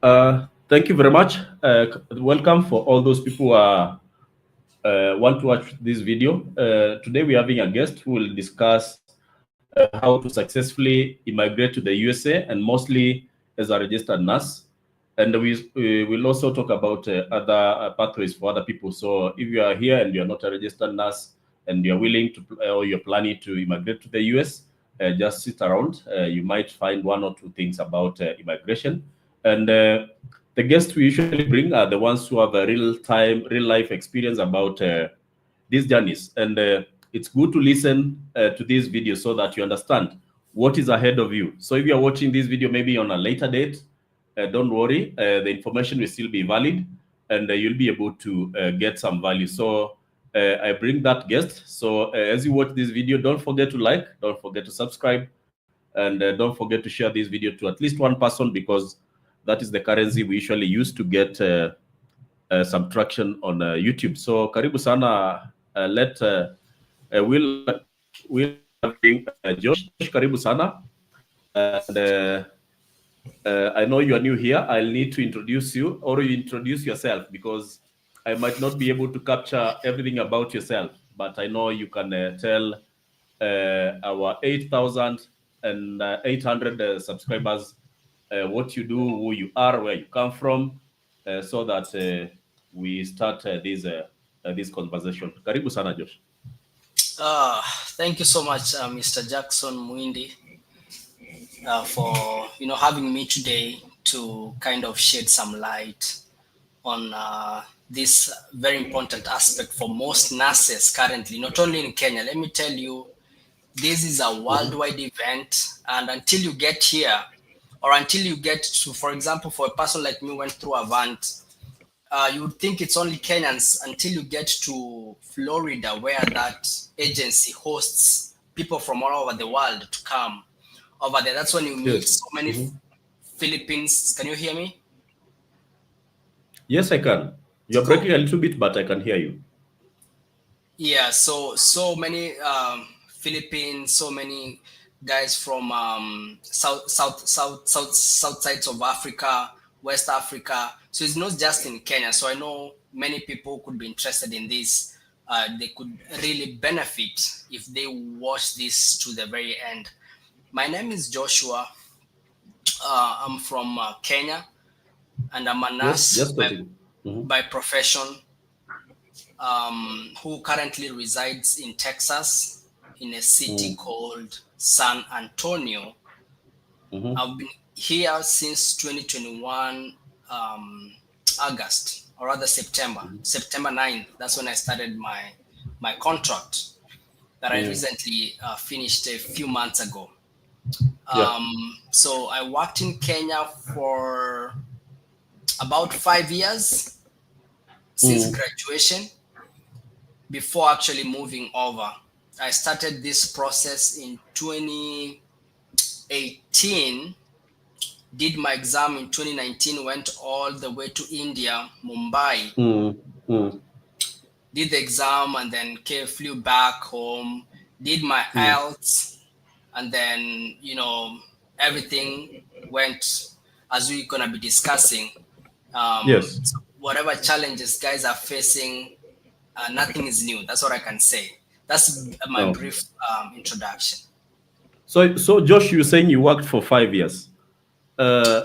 Thank you very much. Welcome for all those people who are, want to watch this video. Today we're having a guest who will discuss how to successfully immigrate to the USA and mostly as a registered nurse. And we will also talk about other pathways for other people. So if you are here and you're not a registered nurse and you're willing to, or you're planning to immigrate to the US, just sit around. You might find one or two things about immigration. And the guests we usually bring are the ones who have a real life experience about these journeys. And it's good to listen to this video so that you understand what is ahead of you. So if you're watching this video maybe on a later date, don't worry, the information will still be valid and you'll be able to get some value. So I bring that guest. So as you watch this video, don't forget to like, don't forget to subscribe, and don't forget to share this video to at least one person, because that is the currency we usually use to get some traction on YouTube. So karibu sana. We'll having Josh. Karibu sana. And I know you are new here. I'll need to introduce you, or you introduce yourself, because I might not be able to capture everything about yourself, but I know you can tell our 8,800 subscribers what you do, who you are, where you come from, so that we start this conversation. Karibu sana, Josh. Thank you so much, Mr. Jackson Mwindi, for having me today to kind of shed some light on this very important aspect for most nurses currently, not only in Kenya. Let me tell you, this is a worldwide event, and until you get here, or until you get to, for example, for a person like me who went through Avant, you would think it's only Kenyans until you get to Florida, where that agency hosts people from all over the world to come over there. That's when you meet so many Philippines. Can you hear me? Yes, I can. You're breaking a little bit, but I can hear you. Yeah, so many Philippines, so many guys from south sides of Africa, West Africa. So it's not just in Kenya. So I know many people could be interested in this. They could really benefit if they watch this to the very end. My name is Joshua. I'm from Kenya, and I'm a nurse by profession, who currently resides in Texas in a city called San Antonio. I've been here since 2021 August, or rather September 9th. That's when I started my contract that I recently finished a few months ago. So I worked in Kenya for about 5 years since graduation, before actually moving over. I started this process in 2018, did my exam in 2019, went all the way to India, Mumbai, did the exam, and then flew back home, did my IELTS, and then, everything went as we're going to be discussing. So whatever challenges guys are facing, nothing is new. That's what I can say. That's my brief introduction. So Josh, you're saying you worked for 5 years. How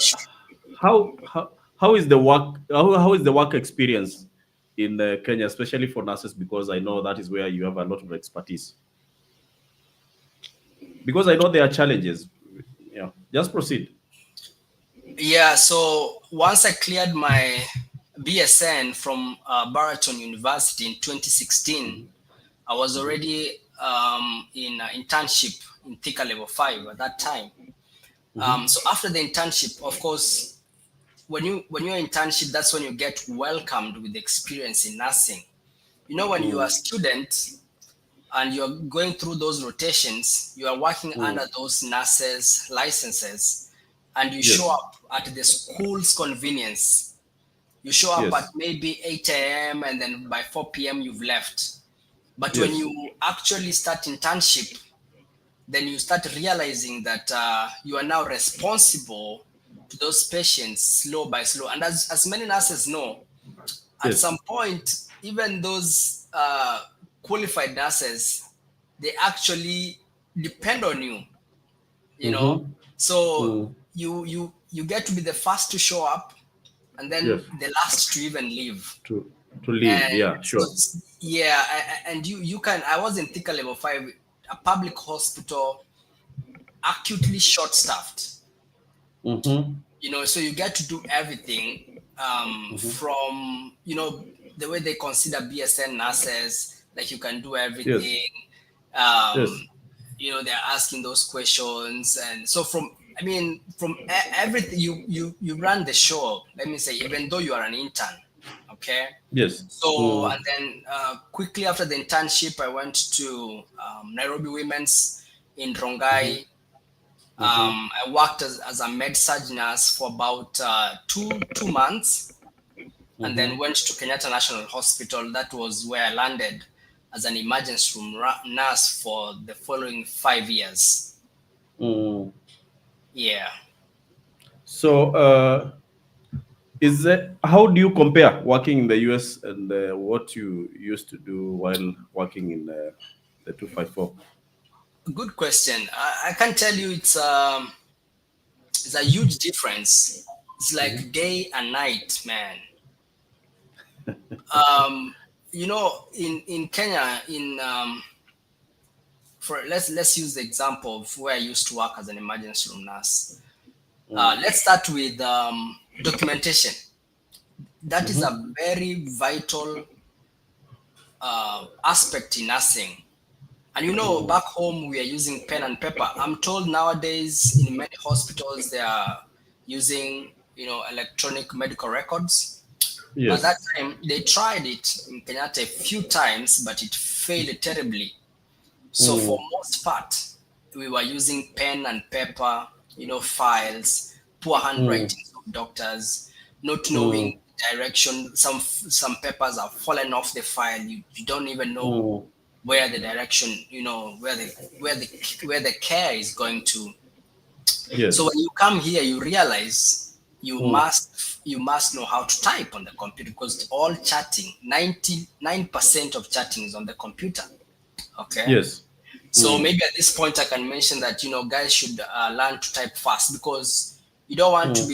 is the work? How is the work experience in Kenya, especially for nurses? Because I know that is where you have a lot of expertise. Because I know there are challenges. Yeah, just proceed. Yeah. So once I cleared my BSN from Baraton University in 2016, I was already in internship in Thika Level 5 at that time. So after the internship, of course, when you're internship, that's when you get welcomed with experience in nursing. When you are a student and you're going through those rotations, you are working under those nurses' licenses, and you show up at the school's convenience. You show up at maybe 8 a.m. and then by 4 p.m. you've left. But when you actually start internship, then you start realizing that you are now responsible to those patients slow by slow. And as many nurses know, at Yes. some point, even those qualified nurses, they actually depend on you, you know. Mm-hmm. So Mm. you get to be the first to show up, and then Yes. the last to even leave. To leave. And Yeah. so, Sure. yeah, and you can. I was in Thika Level 5, a public hospital, acutely short staffed. Mm-hmm. So you get to do everything, Mm-hmm. from the way they consider BSN nurses, like you can do Yes. everything. um Yes. they're asking those questions, and so from everything, you run the show, let me say, even though you are an intern. Okay. Yes. So, Mm. and then quickly after the internship, I went to Nairobi Women's in Mm-hmm. Rongai. Mm-hmm. I worked as a med surg nurse for about 2 months, and Mm-hmm. then went to Kenyatta National Hospital. That was where I landed as an emergency room nurse for the following 5 years. Mm. Yeah. So, is that how do you compare working in the US and what you used to do while working in the 254? Good question. I can tell you it's a huge difference. It's Mm-hmm. like day and night, man. Um, in Kenya, for let's use the example of where I used to work as an emergency room nurse. Mm. Let's start with documentation. That is Mm-hmm. a very vital aspect in nursing. And Mm. back home we are using pen and paper. I'm told nowadays in many hospitals they are using electronic medical records. But that Yes. time they tried it in Kenyatta a few times, but it failed terribly. So for Mm. most part, we were using pen and paper, files, poor Mm. handwritings of doctors, not Mm. knowing direction. Some papers are fallen off the file. You don't even know Mm. where the direction, where the care is going to. So when Yes. you come here, you realize Mm. you must know how to type on the computer, because all chatting, 99% of chatting is on the computer. Okay. Yes. So Mm. maybe at this point I can mention that guys should learn to type fast, because you don't want to Mm.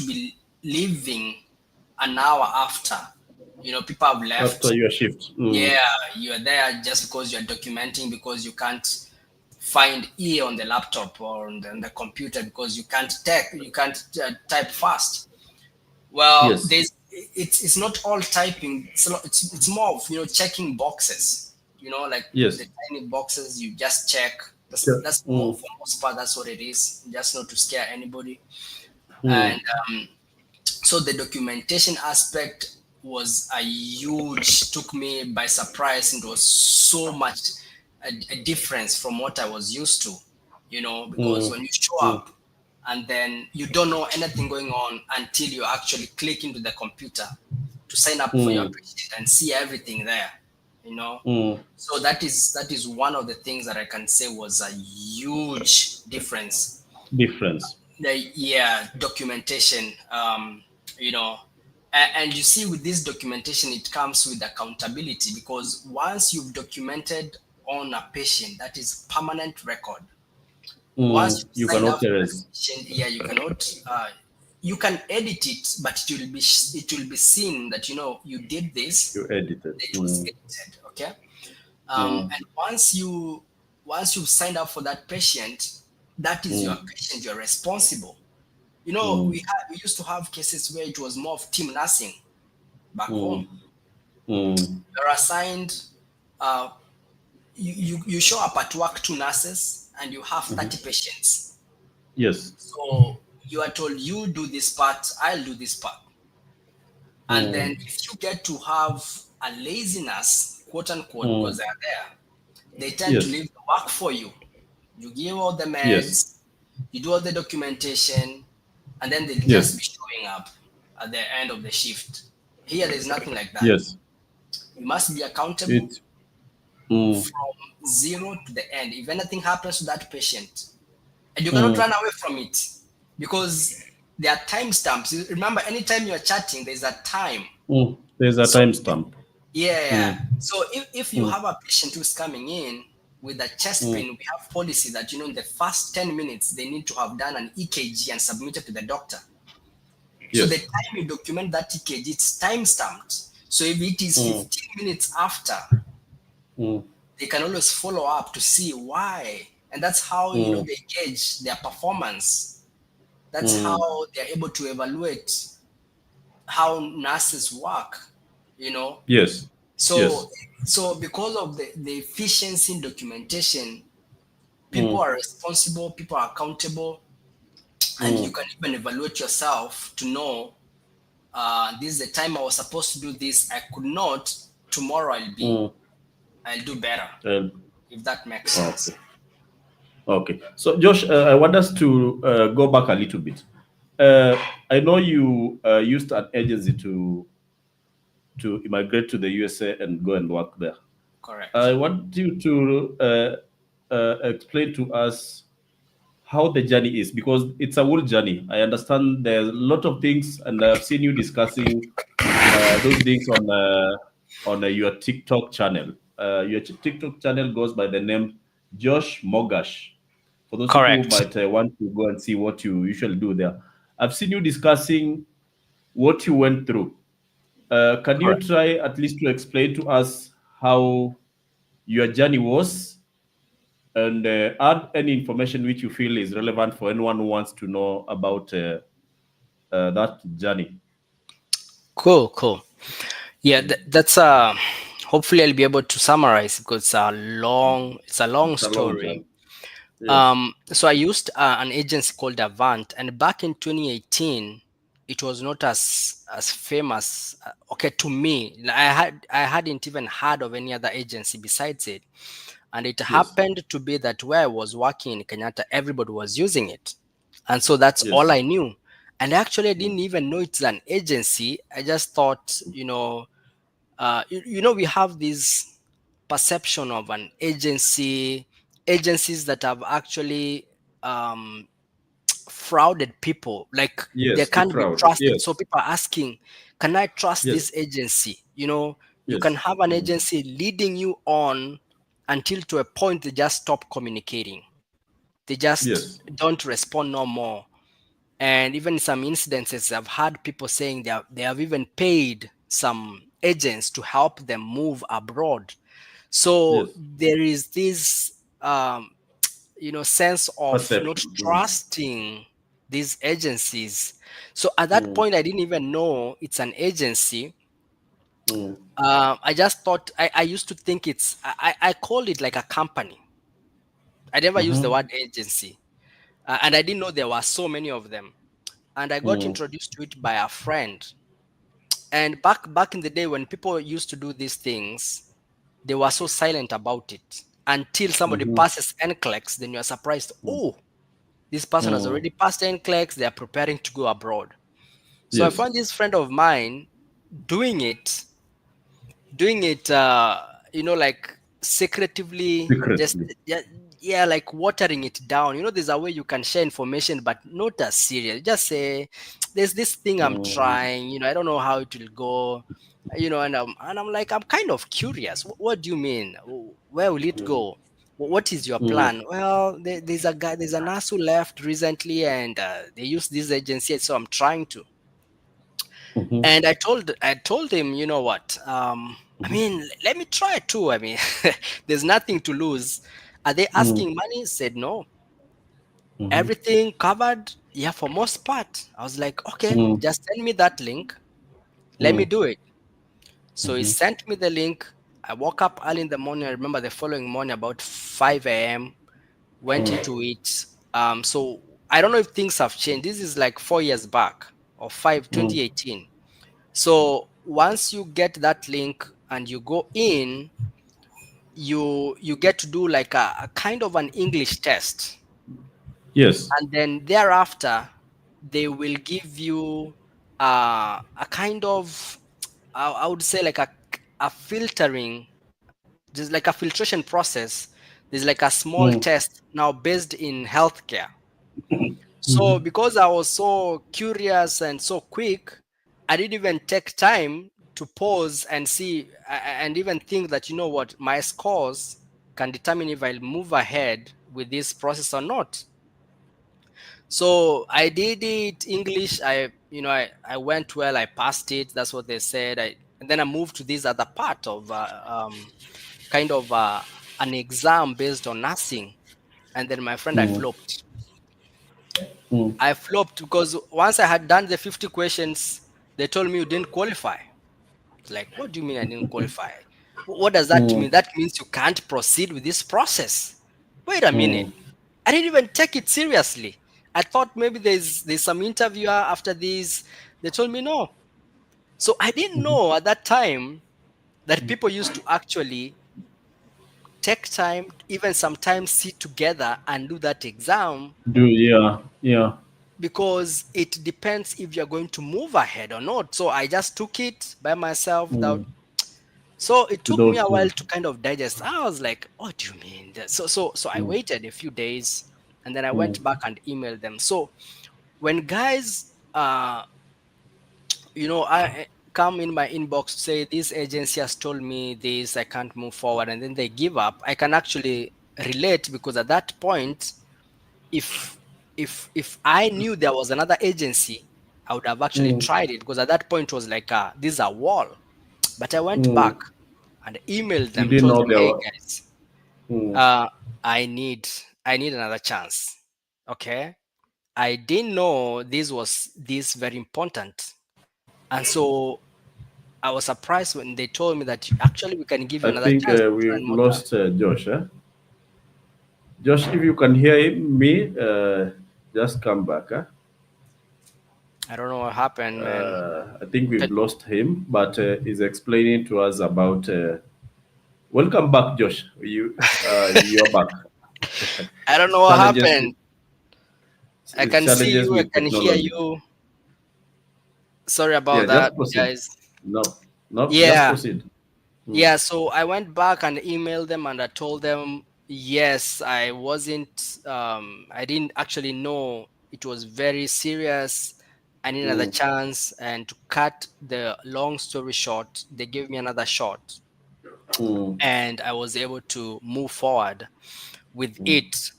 be leaving an hour after people have After left. your shift. Mm. Yeah, you are there just because you're documenting, because you can't find E on the laptop or on the computer, because you can't type fast. Well, Yes. there's it's not all typing. It's more of checking boxes. Like the Yes. tiny boxes you just check. Yeah. That's more, Mm. for most part, that's what it is. Just not to scare anybody. Mm. And so the documentation aspect was a huge, took me by surprise, and it was so much a difference from what I was used to. Because Mm. when you show Mm. up and then you don't know anything going on until you actually click into the computer to sign up for your Mm. patient and see everything there. you know Mm. so that is one of the things that I can say was a huge difference. Difference. Yeah, documentation. You know and you see, with this documentation, it comes with accountability, because once you've documented on a patient, that is permanent record. Once Mm. you You signed cannot up for that erase. patient, yeah, you cannot. You can edit it, but it will be seen that you did this. You edited. It was Mm. edited. Okay. Mm. And once you've signed up for that patient, that is your Mm. patient. You're responsible. Mm. We used to have cases where it was more of team nursing back home. Mm. Mm. You're assigned. Uh, you show up at work, two nurses, and you have Mhm. 30 patients. Yes. So you are told, you do this part, I'll do this part. And then Mm. if you get to have a laziness, quote unquote, because Mm. they're there, they tend to Yes. leave the work for you. You give all the Yes. meds, you do all the documentation, and then they'll just Yes. be showing up at the end of the shift. Here, there's nothing like that. Yes. You must be accountable It. Mm. from zero to the end. If anything happens to that patient, and you cannot run away from it because there are timestamps. Remember, anytime you're chatting, there's a time. There's a So timestamp. yeah, yeah. Mm. So if you Mm. have a patient who's coming in with a chest Mm. pain, we have policy that in the first 10 minutes they need to have done an EKG and submitted to the doctor. So the Yes. time you document that EKG, it's time stamped. So if it is Mm. 15 minutes after, Mm. they can always follow up to see why. And that's how Mm. they gauge their performance. That's Mm. how they're able to evaluate how nurses work, you know. Yes. So Yes. so because of the efficiency in documentation, people Mm. are responsible, people are accountable, and you Mm. can even evaluate yourself to know this is the time I was supposed to do this. I could not. Tomorrow Mm. I'll do better, And if that makes okay. sense. Okay. So, Josh, I want us to go back a little bit. I know you used an agency to immigrate to the USA and go and work there. I Correct. want you to explain to us how the journey is, because it's a whole journey. I understand there's a lot of things, and I've seen you discussing those things on your TikTok channel. Your TikTok channel goes by the name Josh Mogash. For those people who Correct. might want to go and see what you usually do there, I've seen you discussing what you went through. Can you Correct. try at least to explain to us how your journey was, and add any information which you feel is relevant for anyone who wants to know about that journey? Cool. Cool. Yeah, that's hopefully I'll be able to summarize because it's a long It's a long story. journey. Yes. So I used an agency called Avant, and back in 2018, it was not as famous. Okay, to me, I hadn't even heard of any other agency besides it, and it Yes. happened to be that where I was working in Kenyatta, everybody was using it, and so that's all Yes. I knew. And actually, I Mm. didn't even know it's an agency. I just thought, we have this perception of an agencies that have actually um, frauded people, like they Yes. can't be Defraud. trusted. So Yes. people are asking, can I trust Yes. this agency? You can Yes. have an Mm. agency leading you on until to a point they just stop communicating, they just Yes. don't respond no more. And even in some incidences, I've had people saying they have even paid some agents to help them move abroad. So Yes. there is this sense of not Perception. Mm. trusting these agencies. So at that Mm. point, I didn't even know it's an agency. Mm. I just thought I used to think I called it like a company. I never used the Mm-hmm. word agency, and I didn't know there were so many of them. And I got Mm. introduced to it by a friend. And back in the day when people used to do these things, they were so silent about it until somebody Mm-hmm. passes NCLEX. Then you're surprised. Mm. Oh, this person has Mm. already passed NCLEX. They are preparing to go abroad. So I Yes. found this friend of mine doing it, like secretively, just Secretly. yeah, yeah, like watering it down. There's a way you can share information, but not as serious. Just say, there's this thing I'm Mm. trying. I don't know how it will go. And I'm like, I'm kind of curious. What do you mean? Where will it Mm. go? What is your Mm. plan? Well, there's a nurse who left recently, and they use this agency, so I'm trying to. Mm-hmm. And I told him, you know what? I Mm-hmm. mean, let me try too. I mean, there's nothing to lose. Are they Mm. asking money? He said no. Mm-hmm. Everything covered. Yeah, for most part. I was like, okay, Mm. just send me that link. Let me Mm. do it. So he Mm-hmm. sent me the link. I woke up early in the morning. I remember the following morning about 5 a.m. Went Mm. into it. So I don't know if things have changed. This is like 4 years back or five, Mm. 2018. So once you get that link and you go in, you get to do like a kind of an English test, Yes. and then thereafter they will give you a kind of I would say like a filtering, just like a filtration process. There's like a small Mm. test now based in healthcare. So because I was so curious and so quick, I didn't even take time to pause and see and even think that, you know what, my scores can determine if I'll move ahead with this process or not. So I did it English. I went well. I passed it. That's what they said. And then I moved to this other part of kind of an exam based on nursing. And then my friend, I Mm. flopped. Mm. I flopped because once I had done the 50 questions, they told me you didn't qualify. It's like, what do you mean I didn't qualify? What does that Mm. mean? That means you can't proceed with this process. Wait a minute. Mm. I didn't even take it seriously. I thought maybe there's some interviewer after this. They told me no. So I didn't know at that time that people used to actually take time, even sometimes sit together and do that exam, Yeah, yeah. because it depends if you're going to move ahead or not. So I just took it by myself without. Mm. So it took me Without a while to kind of digest. I was like, "What do you mean?" So I mm. waited a few days, and then I went Mm. back and emailed them. So when guys, come in my inbox to say this agency has told me this, I can't move forward, and then they give up, I can actually relate, because at that point, if if I knew there was another agency, I would have actually Mm. tried it, because at that point it was like, this is a wall. But I went back Mm. and emailed You them, didn't told know them, there hey were. guys, Mm. uh I need another chance. Okay, I didn't know this very important. And so I was surprised when they told me that actually we can give you I another think chance to try we've one more time. lost Josh. Eh? Josh, if you can hear me, just come back. Eh? I don't know what happened, man. I think we've But lost him, but he's explaining to us about. Welcome back, Josh. You're back. I don't know what Challenges with happened. I can see challenges you, I with can hear technology. you. Sorry Yeah, about that, just proceed. guys. No, no, just Yeah. proceed. Mm. Yeah, so I went back and emailed them and I told them, yes, I didn't actually know it was very serious. I need another Mm. chance. And to cut the long story short, they gave me another shot Mm. and I was able to move forward with Mm. it.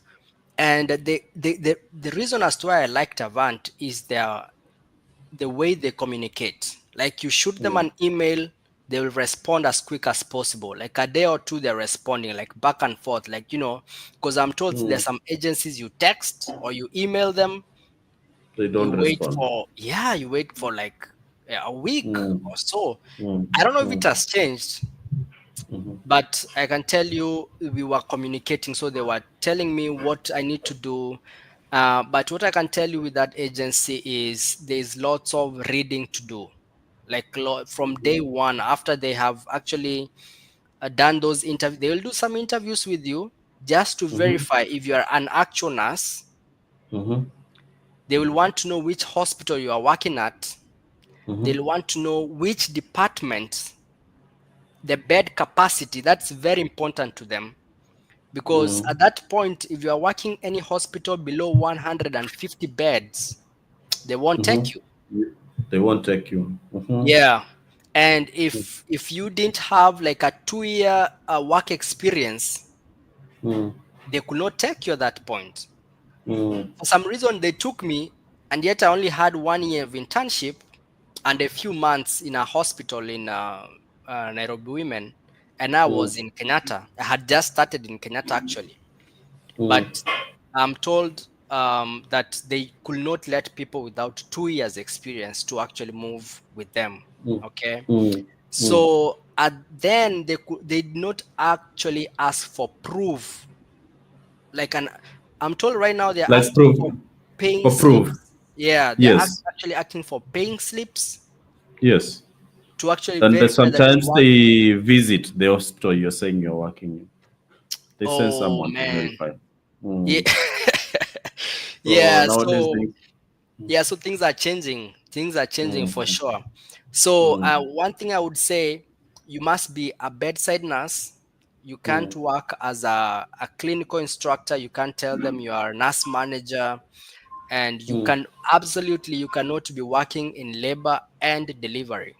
And the reason as to why I liked Avant is the way they communicate. Like you shoot them Mm. an email, they will respond as quick as possible. Like a day or two, they're responding, like back and forth. Like, because I'm told Mm. there's some agencies you text or you email them, They you don't wait respond. for, yeah, you wait for like a week Mm. or so. Mm. I don't know if it Mm. has changed, Mhm. but I can tell you we were communicating. So they were telling me what I need to do. But what I can tell you with that agency is there's lots of reading to do. Like from day one, after they have actually done those interviews, they will do some interviews with you just to Mhm. verify if you are an actual nurse. Mhm. They will want to know which hospital you are working at. Mhm. They'll want to know which department, the bed capacity. That's very important to them, because Mm. at that point, if you are working any hospital below 150 beds, they won't Mhm. take you. They won't take you. Mhm. Yeah. And if you didn't have like a 2 year work experience, Mm. they could not take you at that point. Mm. For some reason, they took me, and yet I only had 1 year of internship and a few months in a hospital in Nairobi Women, and I Mm. was in Kenyatta. I had just started in Kenyatta actually, Mm. but I'm told that they could not let people without 2 years experience to actually move with them. Mm. Okay, Mm. Mm. so then they did not actually ask for proof. Like I'm told right now they're Like asking proof for paying for proof. slips. Yeah, they're Yes. actually asking for paying slips Yes. to actually And verify that you sometimes work. they visit the hospital you're saying you're working in. They send Oh someone to man, verify. yeah, Mm. So yeah. nowadays So things. yeah, so things are changing. Things are changing for Mm. sure. So Mm. one thing I would say, you must be a bedside nurse. You Mm. can't work as a clinical instructor. You can't tell them you are a nurse manager. and you cannot be working in labor and delivery.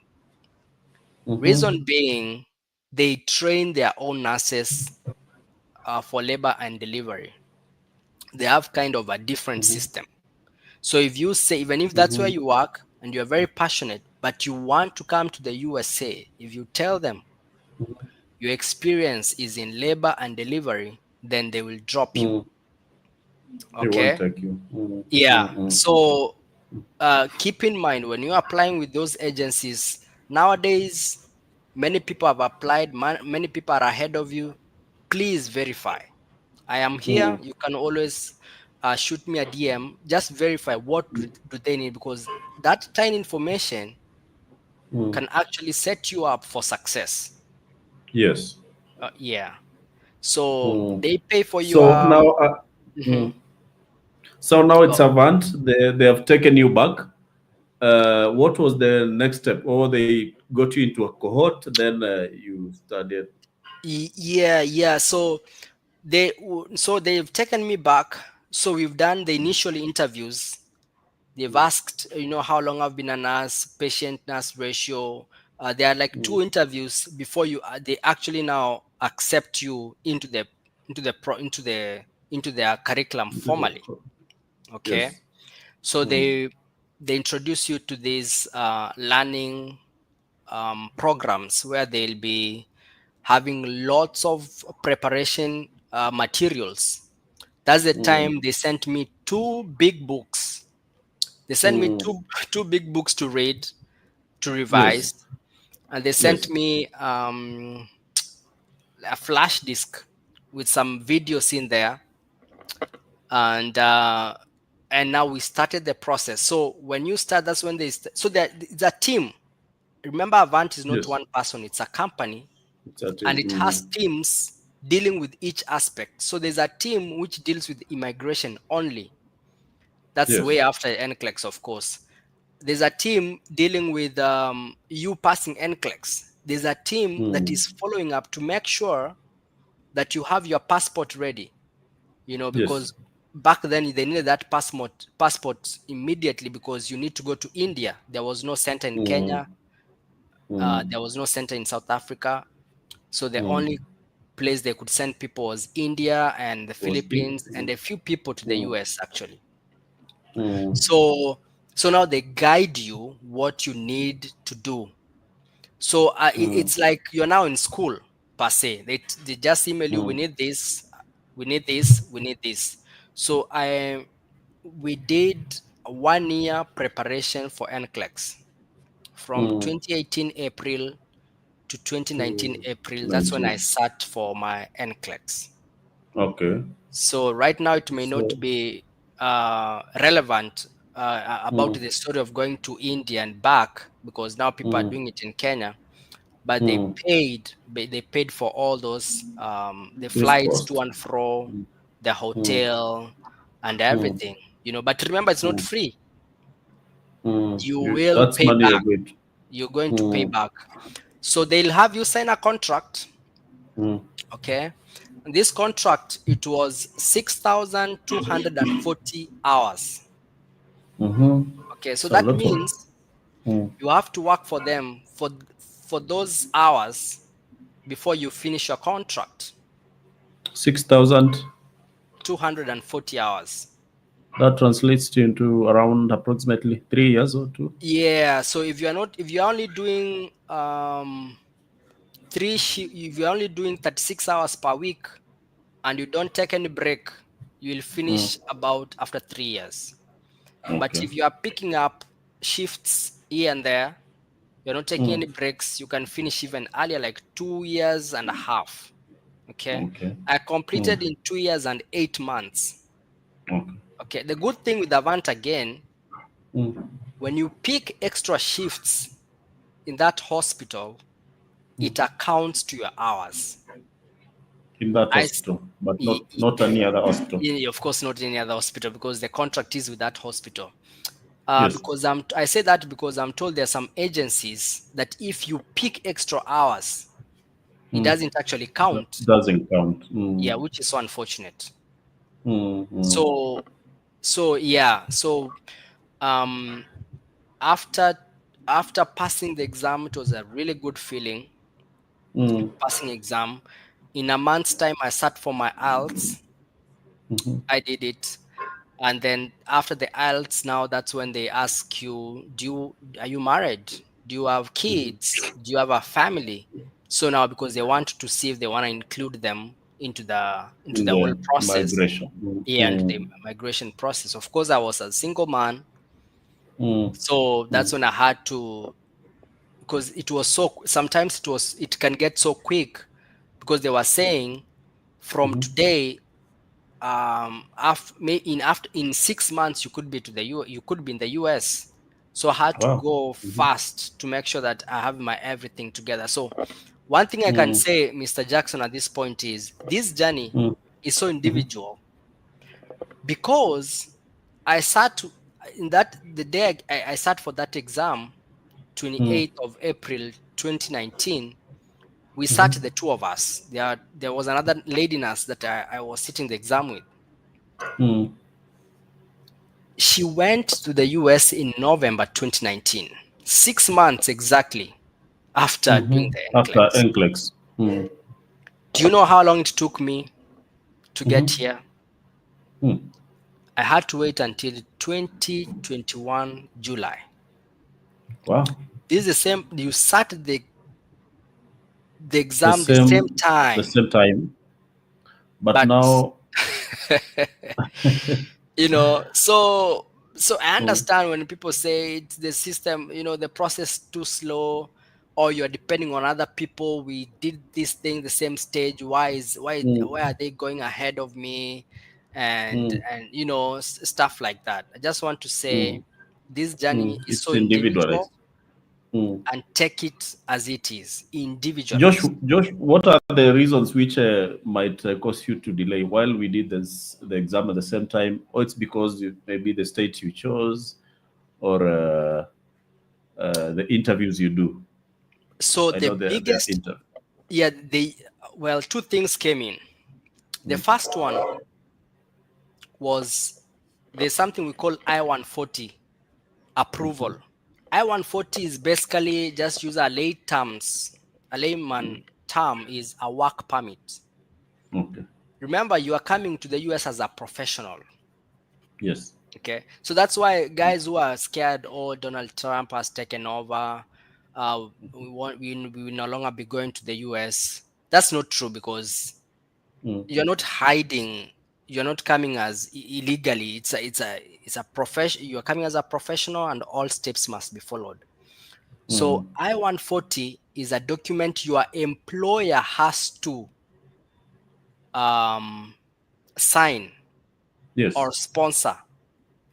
Reason being, they train their own nurses for labor and delivery. They have kind of a different system. So if you say, even if that's where you work and you're very passionate, but you want to come to the USA, if you tell them your experience is in labor and delivery, then they will drop you. They won't Okay. take you. Yeah. So keep in mind when you're applying with those agencies nowadays, many people have applied, many people are ahead of you. Please verify. I am here. You can always shoot me a DM. Just verify what do they need, because that tiny information can actually set you up for success. Yes. Yeah. So Mm. they pay for So your. now, Mhm. so now it's Oh, Avant. They have taken you back. What was the next step? Or they got you into a cohort, then you studied. yeah. So they've taken me back. So we've done the initial interviews. They've asked, how long I've been a nurse, patient nurse ratio. There are like two interviews before they actually now accept you into their curriculum formally. Okay, Yes. so they introduce you to these learning programs where they'll be having lots of preparation materials. That's the time they sent me two big books. They sent me two big books to read, to Yes. revise, and they sent Yes. me a flash disk with some videos in there, and now we started the process. So when you start, that's when so that it's a team. Remember, Avant is not Yes. one person; it's a company, It's a and team. it has teams dealing with each aspect. So there's a team which deals with immigration only. That's way Yes. after NCLEX, of course. There's a team dealing with you passing NCLEX. There's a team that is following up to make sure that you have your passport ready. Yes. Because back then they needed that passport immediately, because you need to go to India. There was no center in Kenya. There was no center in South Africa. So the only place they could send people was India and the Was it? Philippines, and a few people to the Mm. US actually. Mm. So now they guide you what you need to do. So Mm. it's like you're now in school per se. They just email you, we Mm. need this, we need this, we need this. So we did a 1 year preparation for NCLEX from Mm. 2018 April to 2019 To April. That's when I 19. sat for my NCLEX. Okay. So right now it may So, not be relevant about mm. the story of going to India and back, because now people are Mm. doing it in Kenya. But Mm. they paid for all those the This flights to cost. and fro, the Mm. hotel, and Mm. everything. But remember, it's not Mm. free. Mm. You will That's pay money you're back. going. You're going to pay Mm. back. So they'll have you sign a contract. Mm. Okay. And this contract, it was 6,240 hours. Mm-hmm. Okay, so It's a that lot of. means Mm. you have to work for them for those hours before you finish your contract. 6,000. 240 hours. That translates to into around approximately 3 years or two. Yeah, so if you're only doing if you're only doing 36 hours per week and you don't take any break, you'll Mm. finish about after 3 years. But Okay. if you are picking up shifts here and there, you're not taking Mm. any breaks, you can finish even earlier, like 2 years and a half. Okay. Okay. I Mm. completed in 2 years and 8 months. Okay. Okay. The good thing with Avant again, Mm. when you pick extra shifts in that hospital, it accounts to your hours. In that I, s- hospital, but y- not any other hospital. Of course, not in any other hospital, because the contract is with that hospital. Yes. Because I say that because I'm told there are some agencies that if you pick extra hours, it Mm. doesn't actually That count. doesn't count. Mm. Yeah, which is so unfortunate. Mm. Mm. So So yeah, so um after after passing the exam, it was a really good feeling. Mm. Passing exam. In a month's time, I sat for my IELTS. Mhm. I did it. And then after the IELTS, now that's when they ask you, are you married? Do you have kids? Do you have a family? So now, because they want to see if they want to include them into In the whole the process, migration. Mm. yeah, into the Mm. migration process. Of course, I was a single man, Mm. so that's Mm. when I had to, because it was so, sometimes it can get so quick, because they were saying from Mhm. today, after in 6 months you could be you could be in the US. So I had to Wow. go Mhm. fast to make sure that I have my everything together. So one thing I can Mm. say, Mr. Jackson, at this point is this journey Mm. is so Mhm. individual, because I sat in that the day I sat for that exam, Mm. 28th of April 2019. We sat, Mhm. the two of us. There was another lady nurse that I was sitting the exam with. Mm. She went to the US in November 2019, 6 months exactly after doing Mhm. the After NCLEX. NCLEX. Mm. Do you know how long it took me to get Mhm. here? Mm. I had to wait until 2021 July. Wow. This is the same, you sat the The exam the same same, the time, same time, but but now. so I Mm. understand when people say it's the system, the process too slow, or you're depending on other people. We did this thing the same stage. Why Mm. are they going ahead of me? and Mm. and stuff like that. I just want to say Mm. this journey Mm. is so It's individual, individualized. Mm. and take it as it is, Josh, individualized. Josh, what are the reasons which might cause you to delay while we did the exam at the same time? Or it's because maybe the state you chose, or the interviews you do. So I the know there are biggest, interviews. yeah, well, two things came in. The first one was, there's something we call I-140 approval. I-140 is basically, just use a layman term, is a work permit. Okay. Remember, you are coming to the US as a professional. Yes. Okay, so that's why guys who are scared, oh, Donald Trump has taken over, we will no longer be going to the US. That's not true, because Mm. you're not hiding, you're not coming as illegally. It's a profession, you're coming as a professional, and all steps must be followed. Mm. So I-140 is a document your employer has to um, sign Yes. or sponsor.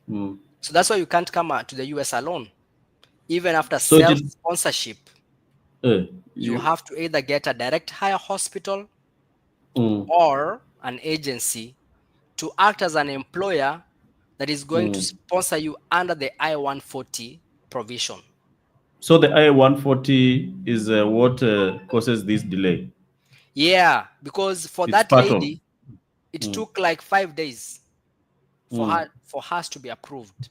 Mm. So that's why you can't come to the US alone. Even after So self did sponsorship, uh, you you? have to either get a direct hire hospital Mm. or an agency to act as an employer that is going to Mm. sponsor you under the I-140 provision. So the I-140 is what causes this delay. Yeah, because for It's that part of. lady, it Mm. took like 5 days for Mm. her to be approved.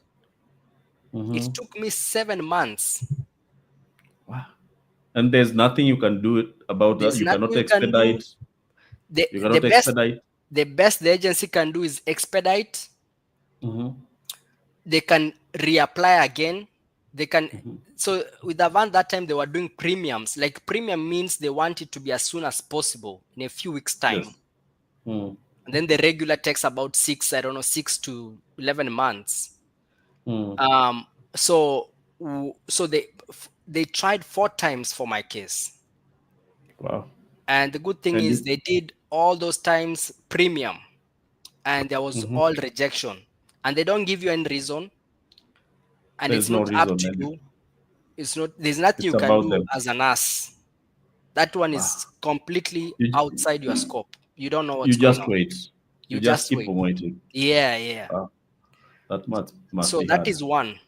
It Mhm. took me 7 months. Wow. And there's nothing you can do about that. There's You nothing cannot you can do. expedite. The You the cannot best expedite. the best the agency can do is expedite. Mhm. They can reapply again. They can, Mhm. so with Avant that time they were doing premiums. Like, premium means they want it to be as soon as possible, in a few weeks time. Yes. Mm. And then the regular takes about 6 to 11 months. Mm. um so so they tried 4 times for my case. Wow. And the good thing And is they did all those times premium, and there was mhm. all rejection, and they don't give you any reason. And There's it's no not up reason. to And you. There's nothing it's you can about do them. as a nurse. That one Wow. is completely You, outside your scope. You don't know you what's going just on. wait. You You just just keep wait. on waiting. Yeah, yeah. Wow. That must So be that hard. is one.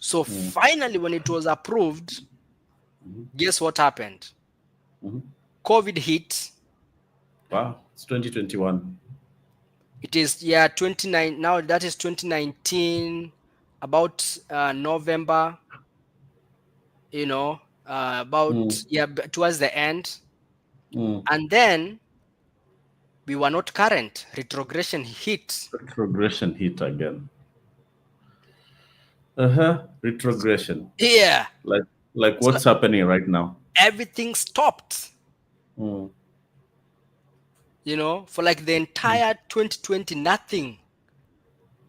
So Mm. finally, when it was approved, guess what happened? Mhm. COVID hit. Wow. It's 2021. It is, yeah, 29 now. That is 2019, about November, about, Mm, yeah, towards the end. mm. And then we were not current. Retrogression hit. Retrogression hit again. Uh-huh. Retrogression. Yeah. Like like So what's happening right now? everything stopped, Mm, for like the mm, entire 2020, nothing.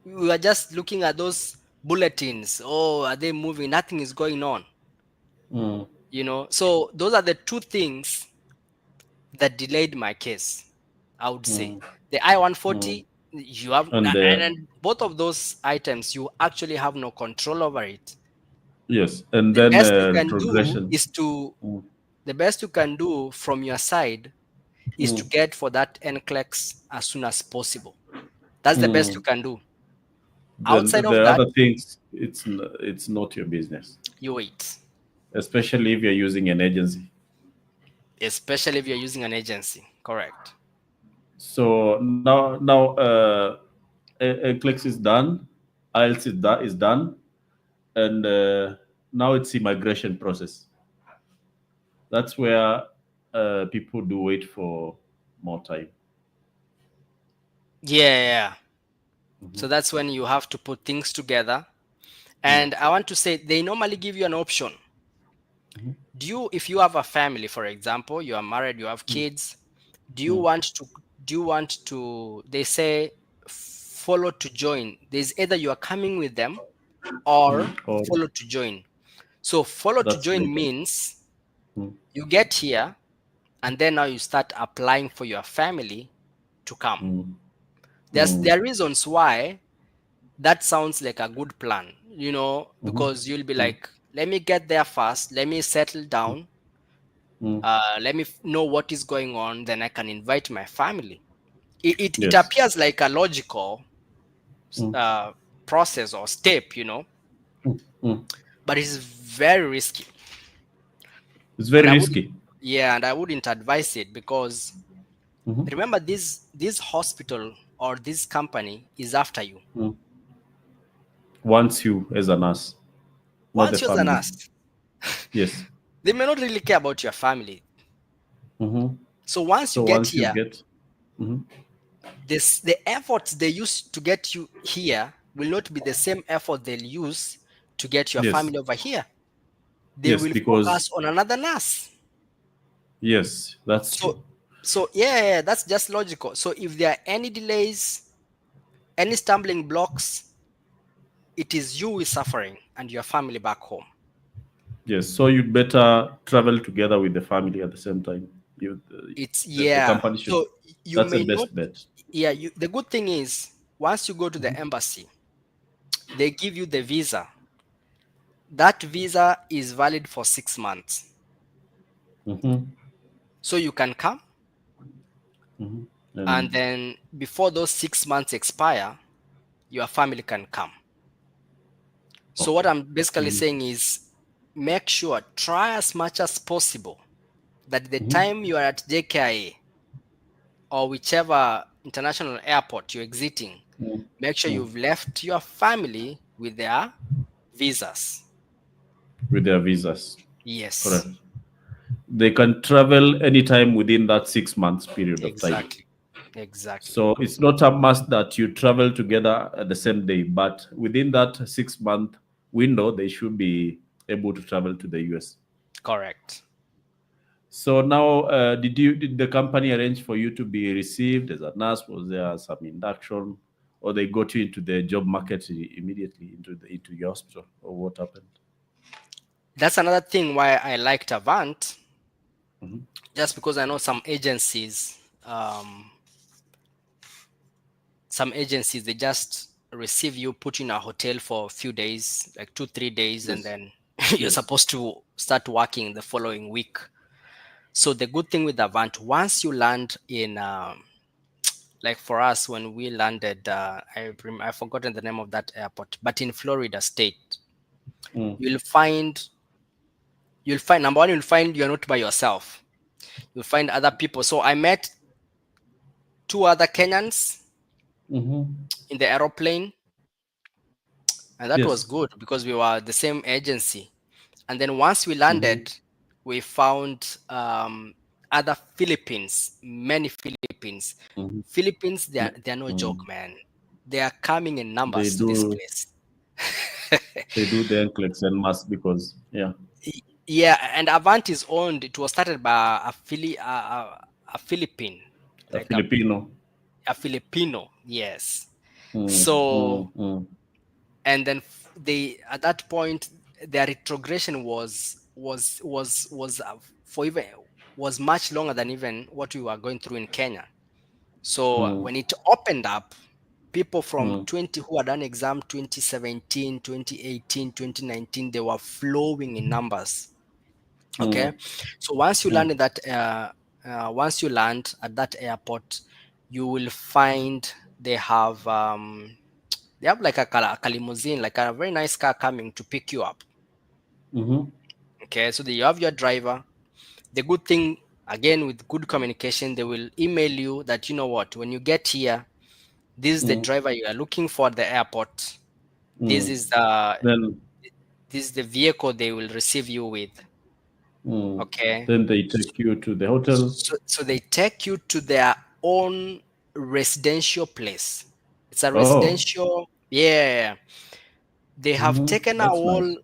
We were just looking at those bulletins. Oh, are they moving? Nothing is going on. mm, So those are the two things that delayed my case, I would say. mm, The mm. I-140, you have, And and both of those items, you actually have no control over it. yes, and The then best you can do retrogression. is to, Mm, the best you can do from your side is to mm, get for that NCLEX as soon as possible. That's the best you mm. can do. Then Outside of the that, other things, it's not your business, you wait, especially if you're using an agency. especially if you're using an agency. Correct. So now, Eclipse is done, IELTS is done, and now it's immigration process. That's where people do wait for more time. Yeah, yeah, yeah. Mhm. So that's when you have to put things together. Mm, And I want to say they normally give you an option. mhm, If you have a family, for example, you are married, you have mm, kids, do you mm, want to, they say, follow to join. There's either you are coming with them or or follow to join. So follow to that's join later. means Mm, you get here and then now you start applying for your family to come. mm, There mm, are reasons why that sounds like a good plan, mhm, because you'll be mm, like, let me get there first, let me settle mm, down, mm. let me know what is going on, then I can invite my family. It Yes. appears like a logical Mm, uh, process or step, mm, mm. but it's very risky. It's And very I would, risky. yeah, and I wouldn't advise it because Mhm, remember, this hospital or this company is after you. mm. Wants you as a nurse, not the Once you're a family. nurse, Yes. they may not really care about your family. Hmm. So once you So get once you here, get, mhm, the efforts they use to get you here will not be the same effort they'll use to get your yes, family over here. They yes, will because focus on another nurse. yes, that's So, true. yeah, that's just logical. So if there are any delays, any stumbling blocks, it is you who is suffering and your family back home. Yes, so you'd better travel together with the family at the same time. You, It's, the yeah. company should. So you That's the may not, best bet. yeah, the good thing is once you go to the Mhm, embassy, they give you the visa. That visa is valid for 6 months. mhm, So you can come, mhm. and And then before those 6 months expire, your family can come. So what okay. I'm basically Mm, saying is make sure, try as much as possible that the mhm, time you are at JKIA or whichever international airport you're exiting, mm, make sure mm. you've left your family with their visas. With their visas, Yes, correct. They can travel anytime within that 6 months period of time. exactly. Exactly. So it's not a must that you travel together at the same day, but within that 6 month window, they should be able to travel to the US. Correct. So now, did the company arrange for you to be received as a nurse? Was there some induction, or they got you into the job market immediately into your hospital, or what happened? That's another thing why I liked Avant, Mhm. just because I know some agencies they just receive you, put you in a hotel for a few days, like 2 3 days, and Yes, then you're yes. supposed to start working the following week. So the good thing with Avant, once you land in like for us when we landed, I've forgotten the name of that airport, but in Florida State, Mm, you'll find number one, you'll find you're not by yourself. You'll find other people. So I met two other Kenyans in the aeroplane, and that was Yes. good because we were the same agency. And then once we landed, we found other Philippines, many Philippines. Philippines, they're no joke, man. They are coming in They numbers to this do place. the NCLEX and mass because yeah, Yeah, and Avant is owned. It was started by a Philippine, a like Filipino. a Filipino. Yes. Mm, So mm, mm, and then they at that point their retrogression was for even was much longer than even what we were going through in Kenya. So mm, when it opened up, people from mm, 20 who had done exam 2017, 2018, 2019, they were flowing in numbers. Okay, mm, so once you land mm, in that once you land at that airport, you will find they have like a limousine, like a very nice car coming to pick you up. mhm, Okay, so you have your driver. The good thing, again, with good communication, they will email you that, you know what, when you get here, this is the mm, driver you are looking for at the airport. This mm. is the Then this is the vehicle they will receive you with. mm. Okay, Then they take you to the hotel. so they take you to their own residential place. It's a Oh, residential, yeah. They have taken a that's nice. whole,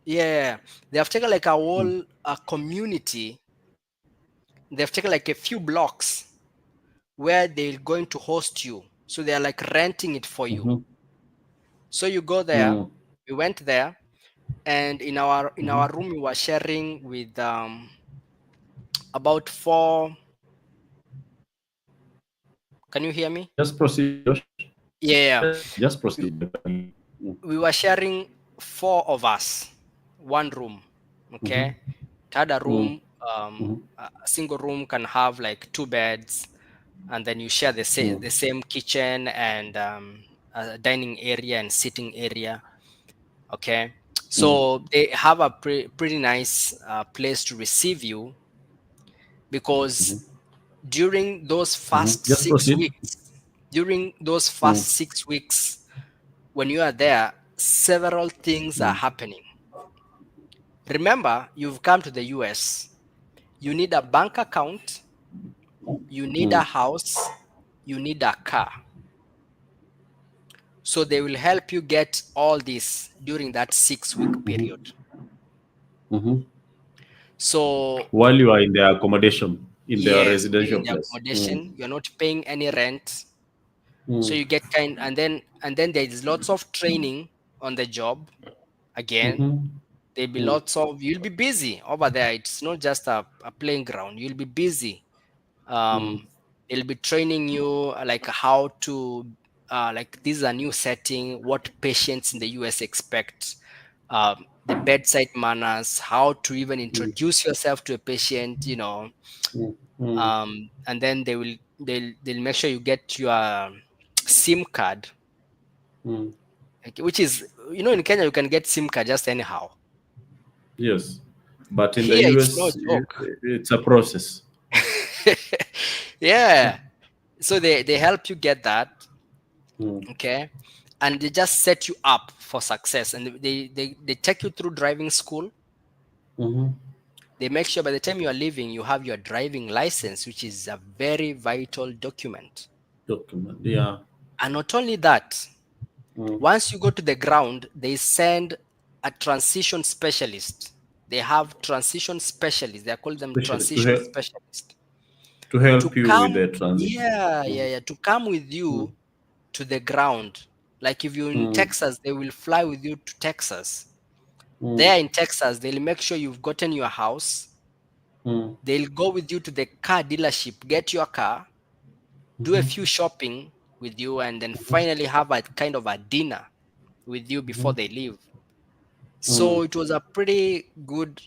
yeah, they have taken like a Mm, whole community. They've taken like a few blocks where they're going to host you. So they're like renting it for you. mhm, So you go there. mm, We went there, and in our mhm. room we were sharing with about four. Can you hear me? Just proceed, Josh. Yeah, Just we, proceed. Mm, we were sharing four of us, one room. mhm, Okay, had a mm, room. mhm, A single room can have like two beds, and then you share mm, the same kitchen and a dining area and sitting area. Okay, mm, so they have a pretty nice place to receive you, mhm, because during those mhm. first Just six proceed. weeks during those Mm, first 6 weeks, when you are there, several things are mm, happening. Remember, you've come to the US. You need a bank account, you need a mm, house, you need a car. So they will help you get all this during that 6 week mhm, period. mhm. So While you are in their accommodation, in their yes, you're residential in the place. Mm, accommodation, you're not paying any rent. So mm, you get and then there is lots of training on the job. Again, mhm, there'll be mm, lots of, you'll be busy over there. It's not just a playing ground. You'll be busy. mm, They'll be training you like how to like this is a new setting, what patients in the US expect, the bedside manners, how to even mm, introduce yourself to a patient, mm, mm, and then they'll make sure you get your SIM card, mm. like, which is, in Kenya you can get SIM card just anyhow. Yes, but in the Here it's no US, joke. it's a process. Yeah, so they help you get that. Mm, Okay, and they just set you up for success, and they take you through driving school. mhm. They make sure by the time you are leaving you have your driving license, which is a very vital document. Document. Yeah. And not only that, Mm. once you go to the ground, they send a transition specialist. They have transition specialists. They call them Especially transition specialists to to help you with come. the transition. Yeah, yeah, Mm, yeah. To come with mm, you to the ground. Like if you're in mm, Texas, they will fly with you to Texas. mm, There in Texas, they'll make sure you've gotten your house. mm, They'll go with you to the car dealership, get your car, do a mhm, few shopping with you, and then finally have a kind of a dinner with you before mhm, they leave. mm, So it was a pretty good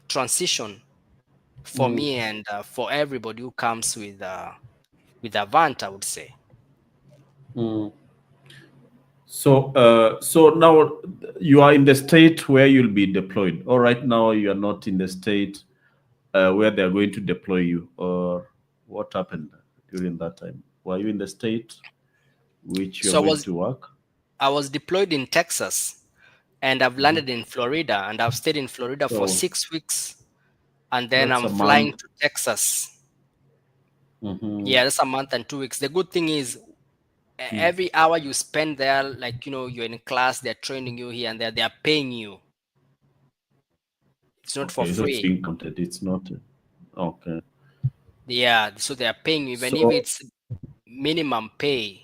transition for mm, me and for everybody who comes with Avant, I would say. mm. So now you are in the state where you'll be deployed. Or right now you are not in the state where they are going to deploy you, or what happened during that time? Were you in the state? which you're So going to work? I was deployed in Texas, and I've Mhm. landed in Florida, and I've stayed in Florida for So 6 weeks, and then that's I'm a flying month. to Texas. Hmm. Yeah, that's a month and 2 weeks. The good thing is Mm. every hour you spend there, like you're in class, they're training you here and there, they are paying you. It's not for Okay, so it's free. being counted. It's not. Okay. Yeah, so they are paying you, even if So, it's minimum pay.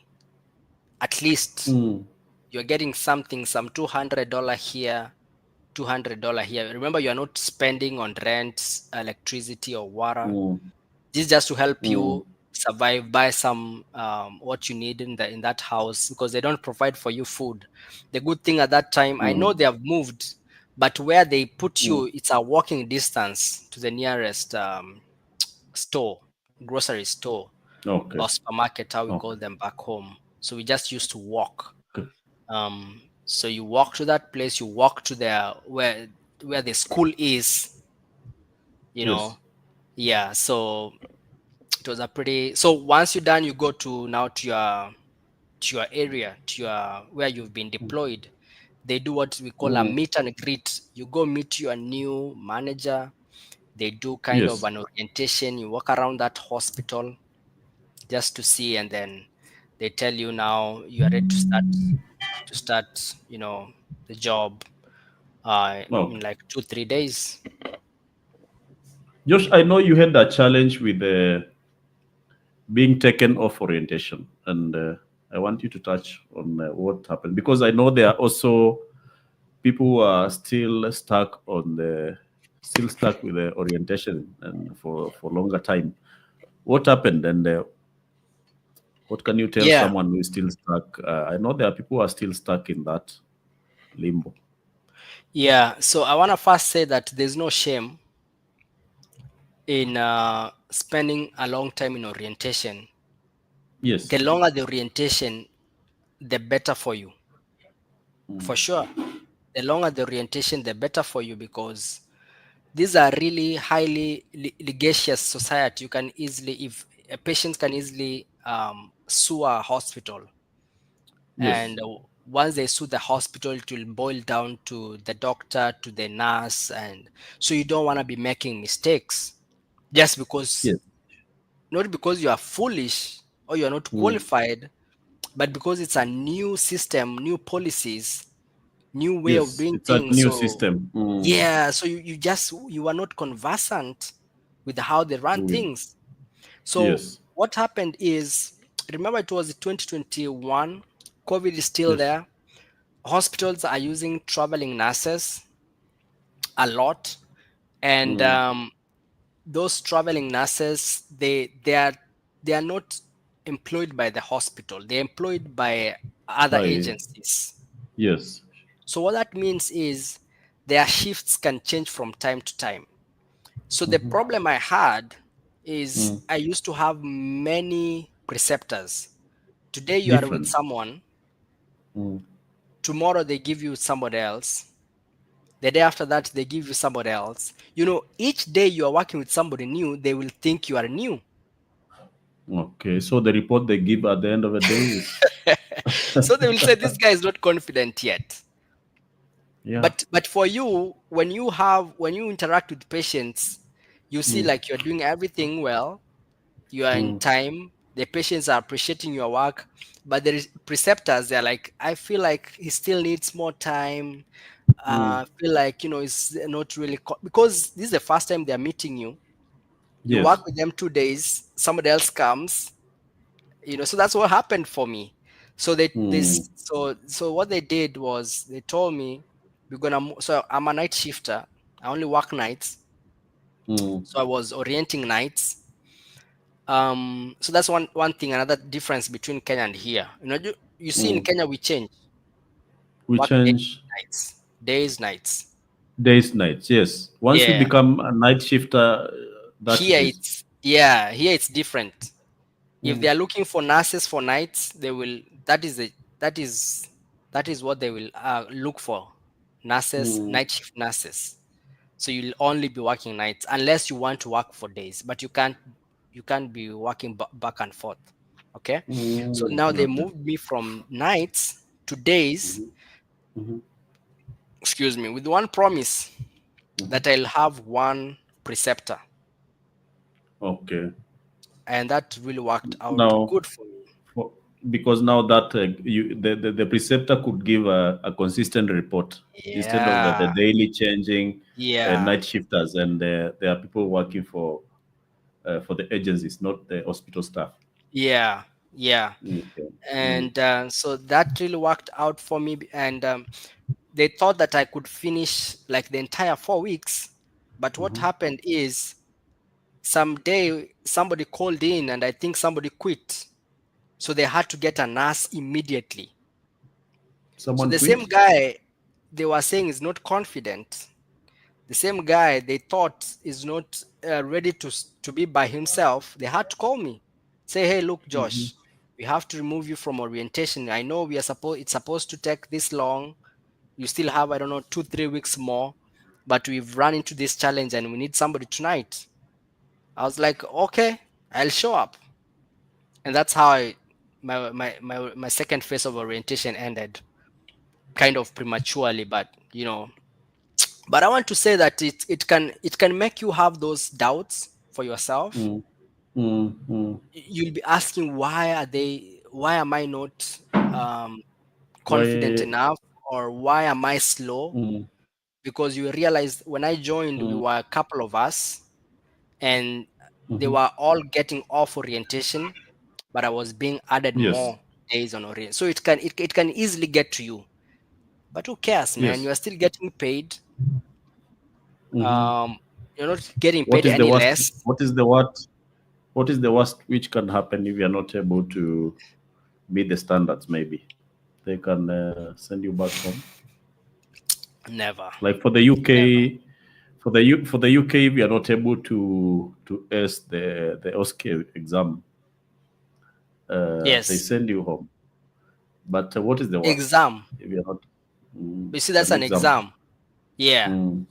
At least mm, you're getting something, some $200 here, $200 here. Remember, you're not spending on rent, electricity, or water. mm, This is just to help mm, you survive, buy some what you need in that house, because they don't provide for you food. The good thing at that time, I know mm, they have moved, but where they put mm. you, it's a walking distance to the nearest store, grocery store, Okay. or supermarket, how we Okay. call them back home. So we just used to walk. Okay. So you walk to that place, you walk to the where the school is, you know. Yes. Yeah, so it was a pretty, so once you're done, you go to now to your area, to your where you've been deployed. They do what we call a Mm. meet and greet. You go meet your new manager. They do kind of Yes. an orientation. You walk around that hospital just to see, and then they tell you now you are ready to start, the job in Okay. like 2 3 days. Josh, I know you had a challenge with being taken off orientation, and I want you to touch on what happened, because I know there are also people who are still stuck with the orientation and for longer time. What happened, and what can you tell Yeah, someone who is still stuck? I know there are people who are still stuck in that limbo. yeah. So I want to first say that there's no shame in spending a long time in orientation. Yes. The longer the orientation, the better for you, for Mm. sure. The longer the orientation, the better for you, because these are really highly litigious society. You can easily, if a patient can easily sue a hospital, Yes. and once they sue the hospital, it will boil down to the doctor, to the nurse, and so you don't want to be making mistakes just because, Yes. not because you are foolish or you are not Mm. qualified, but because it's a new system, new policies, new way of Yes. doing It's a things. new So system. Mm. yeah, so you are not conversant with how they run With things. So yes. what happened is, remember, it was 2021, COVID is still Yes. there. Hospitals are using traveling nurses a lot, and Mm. those traveling nurses, they are not employed by the hospital, they're employed by other By agencies. yes. So what that means is their shifts can change from time to time. So the Mhm. problem I had is Mm. I used to have many preceptors. Today you are with Different. someone, Mm. tomorrow they give you somebody else, the day after that they give you somebody else. Each day you are working with somebody new, they will think you are new. Okay. So the report they give at the end of the day is So they will say this guy is not confident yet. yeah. But for you, when you interact with patients, you see Mm. like you're doing everything well, you are in Mm. time, the patients are appreciating your work. But the preceptors, they're like, I feel like he still needs more time. Mm. Feel like it's not really because this is the first time they're meeting you. You Yes. work with them 2 days, somebody else comes, so that's what happened for me. So they Mm. this so what they did was they told me, so I'm a night shifter, I only work nights, Mm. so I was orienting nights. So that's one thing, another difference between Kenya and here. You see, in Mm. Kenya we change, We work days, change nights, days, nights. days, nights. Yes. Once you Yeah, become a night shifter, that is here it. it's different. If Mm. they are looking for nurses for nights, they will that is the that is that is what they will look for, nurses, Mm. night shift nurses. So you'll only be working nights unless you want to work for days, but you can't be working back and forth. Okay, so now they Okay. moved me from nights to days, Mm-hmm. excuse me, with one promise Mm-hmm. that I'll have one preceptor, Okay. and that really worked out Now, good for me. for, because now that the preceptor could give a consistent report instead of the Yeah, daily changing yeah, night shifters, and there are people working for the agencies, not the hospital staff. yeah, yeah. Okay. Mm. And so that really worked out for me. And they thought that I could finish like the entire 4 weeks, but what Mm-hmm. happened is someday somebody called in, and I think somebody quit, so they had to get a nurse immediately. So Someone the same quit. guy they were saying is not confident, the same guy they thought is not ready to be by himself, they had to call me, say, hey, look, Mm-hmm. Josh, we have to remove you from orientation. I know it's supposed to take this long. You still have, I don't know, 2 3 weeks more, but we've run into this challenge and we need somebody tonight. I was like, okay, I'll show up. And that's how my second phase of orientation ended, kind of prematurely, but but I want to say that it can make you have those doubts for yourself. Mm. Mm. Mm. You'll be asking, why am I not um, confident Why? enough, or why am I slow? Mm. Because you realize when I joined, we Mm. were a couple of us, and they Mm-hmm. were all getting off orientation, but I was being added Yes. more days on orientation. So it can easily get to you. But who cares, man? Yes. You are still getting paid. Mm-hmm. Um, you're not getting What paid is the any worst? less. What is the what? What is the worst which can happen if you're not able to meet the standards? Maybe they can send you back home. Never, Like for the never. UK, for the UK, if you're not able to ace the OSCE exam, they Yes, send you home. But what is the worst exam. if you're not You see, that's an an exam? exam. Yeah, Mm.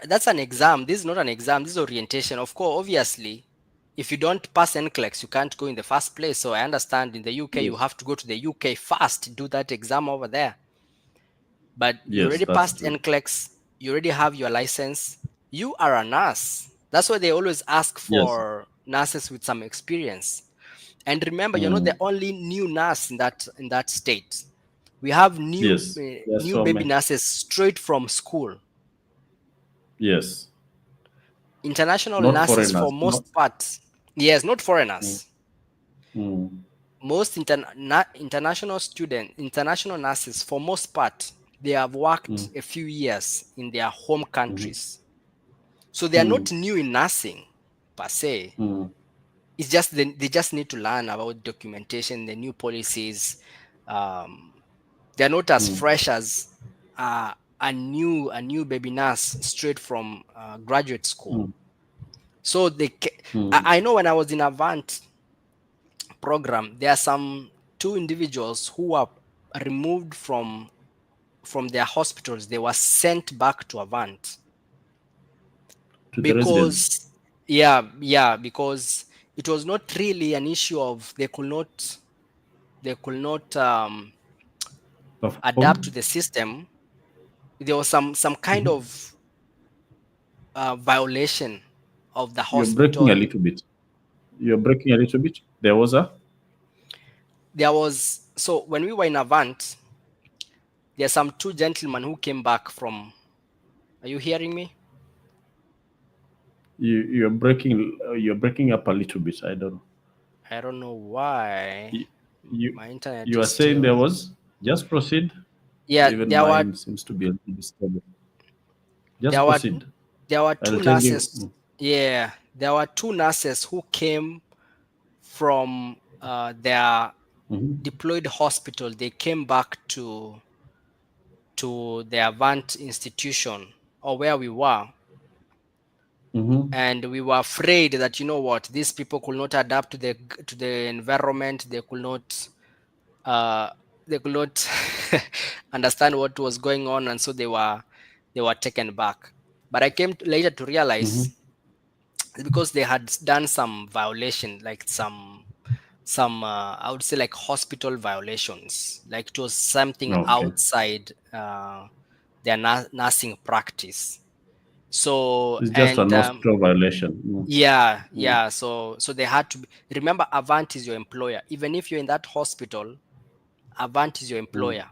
that's an exam. This is not an exam. This is orientation. Of course, obviously, if you don't pass NCLEX, you can't go in the first place. So I understand in the UK, you Yes, have to go to the UK first, do that exam over there. But you yes, already that's passed true. NCLEX, you already have your license, you are a nurse. That's why they always ask Yes, for nurses with some experience. And remember, you're not the mm. only new nurse in that state. We have new Yes, uh, yes, new so baby many. nurses straight from school. Yes, International not nurses for foreigners. Not. most parts. Yes, not Mm. foreigners. Mm. Most international nurses for most part, they have worked Mm. a few years in their home Mm. countries. So they are Mm. not new in nursing per se. Mm. It's just they just need to learn about documentation, the new policies. Um, they're not as Mm. fresh as a new baby nurse straight from graduate school. Mm. So Mm. I know when I was in Avant program, there are some two individuals who were removed from their hospitals. They were sent back to Avant To the residents. because yeah, because it was not really an issue of they could not adapt to Perform. the system. There was some kind Mhm. of violation of the You're breaking a hospital. little bit. You're breaking a little bit. There was a. There was, so when we were in Avant, there are some two gentlemen who came back from. Are you hearing me? You're breaking. You're breaking up a little bit. I don't know. I don't know why You, you my internet you is are saying there still. was. Just proceed. Yeah, Even there were mine seems to be a little bit stable. there Just were proceed. there were I'll two tell you. nurses. Yeah, there were two nurses who came from their Mm-hmm. deployed hospital. They came back to the Avant institution, or where we were, Mm-hmm. and we were afraid that, what, these people could not adapt to the environment. Uh, they could not understand what was going on, and so they were taken back. But I came later to Mm-hmm. realize it's because they had done some violation, like some I would say like hospital violations, like it was something Okay. outside their nursing practice. So It's just and an hospital violation. yeah, Mm, yeah. So they had to remember Avant is your employer. Even if you're in that hospital, Avant is your mm, employer.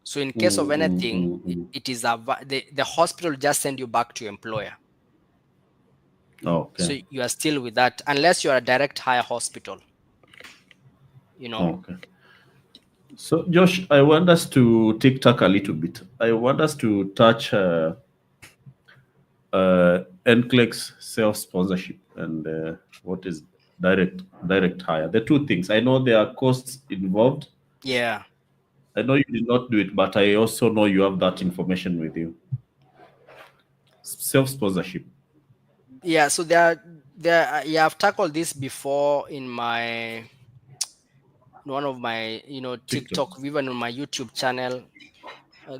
So in case of mm, mm, anything, mm, mm. it is the hospital just send you back to your employer. Okay. So you are still with that unless you are a direct hire hospital, you know. Okay. So, Josh, I want us to tick-tack a little bit. I want us to touch NCLEX self-sponsorship and what is direct hire. The two things. I know there are costs involved. Yeah. I know you did not do it, but I also know you have that information with you. Self-sponsorship. Yeah, so yeah, I've tackled this before in my in one of my TikTok. TikTok, even on my YouTube channel.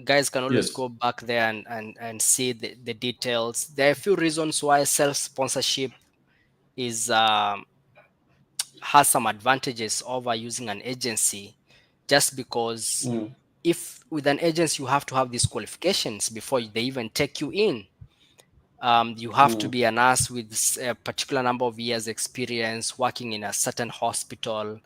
Guys can always Yes. go back there and see the details. There are a few reasons why self sponsorship is has some advantages over using an agency, just because Mm, if with an agency you have to have these qualifications before they even take you in. You have to mm, be a nurse with a particular number of years experience working in a certain hospital,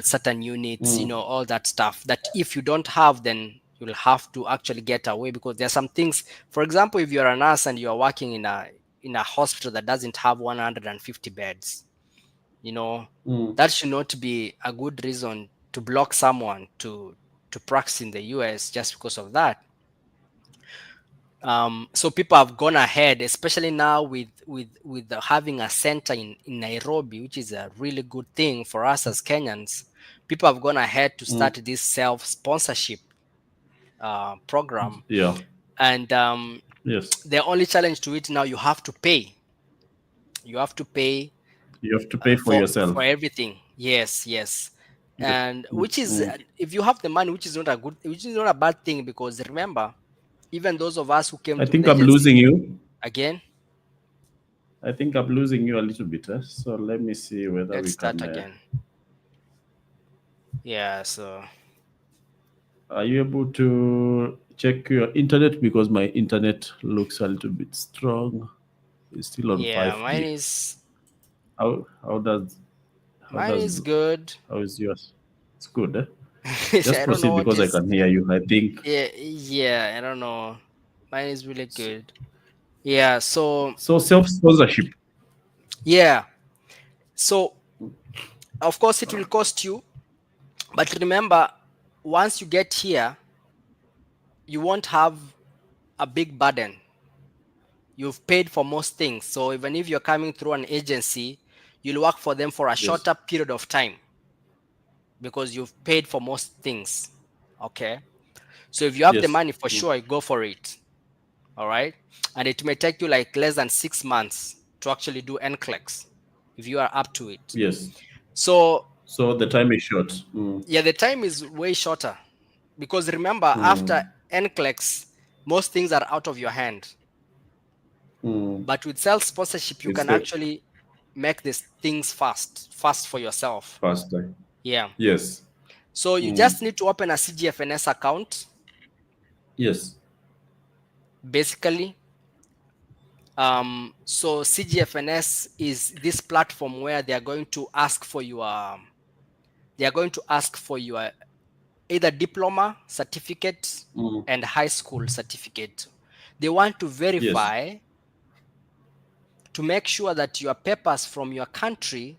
certain units, mm, all that stuff that if you don't have, then you'll have to actually get away, because there are some things. For example, if you're a nurse and you're working in a hospital that doesn't have 150 beds, you know mm, that should not be a good reason to block someone to practice in the US just because of that. So people have gone ahead, especially now with having a center in Nairobi, which is a really good thing for us as Kenyans. People have gone ahead to mm. start this self sponsorship program, Yeah. and Yes. the only challenge to it now, you have to pay. You have to pay You have to pay for for yourself. everything. Yes, yes. Yes. And Mm, which is, mm. if you have the money, which is not a bad thing, because remember, even those of us who came I through think the I'm agency losing you. again. I think I'm losing you a little bit. So let me see whether Let's we start can. again. Yeah, so Are you able to check your internet? Because my internet looks a little bit strong. It's still on yeah, 5G. How does how mine does is good. how is yours? It's good. Eh? Just I don't know proceed what because I is. can hear you. I think Yeah, yeah, I don't know. Mine is really good. Yeah, so so. Self sponsorship. yeah, so of course it will cost you, but remember, once you get here, you won't have a big burden. You've paid for most things, so even if you're coming through an agency, you'll work for them for a Yes. shorter period of time because you've paid for most things. Okay. So if you have the Yes. money, for sure, go for it. All right. And it may take you like less than 6 months to actually do NCLEX if you are up to it. Yes. So So the time is short. yeah, the time is way shorter, because remember, after Mm, NCLEX, most things are out of your hand. mm. But with self sponsorship, you It's can the actually make these things fast for yourself. first time. Yeah. Yes. So you Mm. just need to open a CGFNS account, Yes. basically. So CGFNS is this platform where they are going to ask for your either diploma certificate Mm. and high school certificate. They want to Yes. verify to make sure that your papers from your country,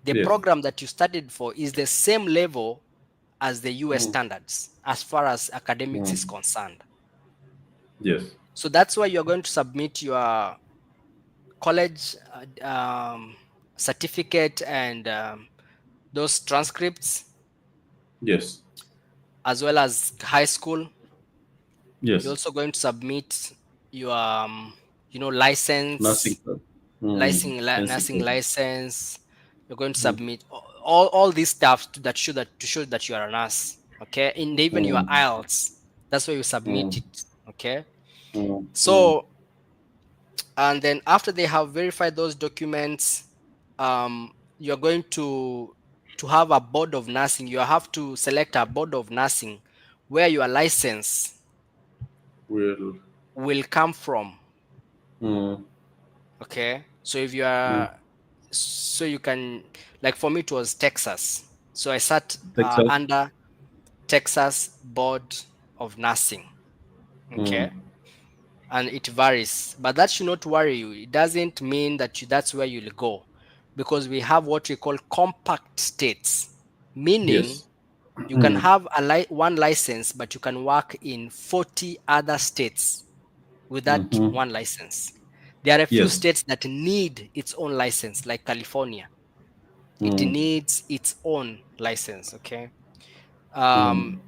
the Yes. program that you studied for, is the same level as the US Mm. standards as far as academics is Mm. concerned. Yes. So that's why you're going to submit your college certificate and those transcripts, Yes. as well as high school. You're Yes. also going to submit your Nursing. license, Mm. NC nursing code. license. You're going to Mm. submit all these stuff to show that you are a nurse. Okay, and even your Mm. IELTS. That's why you submit Mm. it. Okay, Mm. Mm. so and then after they have verified those documents, um, you're going to have a board of nursing. You have to select a board of nursing where your license Will. will come from. Mm, Okay, so if you mm. are, so you can, like for me it was Texas, so I sat Texas. under Texas Board of Nursing. Mm, Okay, and it varies, but that should not worry you. It doesn't mean that that's where you'll go, because we have what we call compact states, meaning yes. you can have one license, but you can work in 40 other states with that Mm-hmm. one license. There are a few Yes. states that need its own license, like California. It Mm, needs its own license. Okay. mm, Um,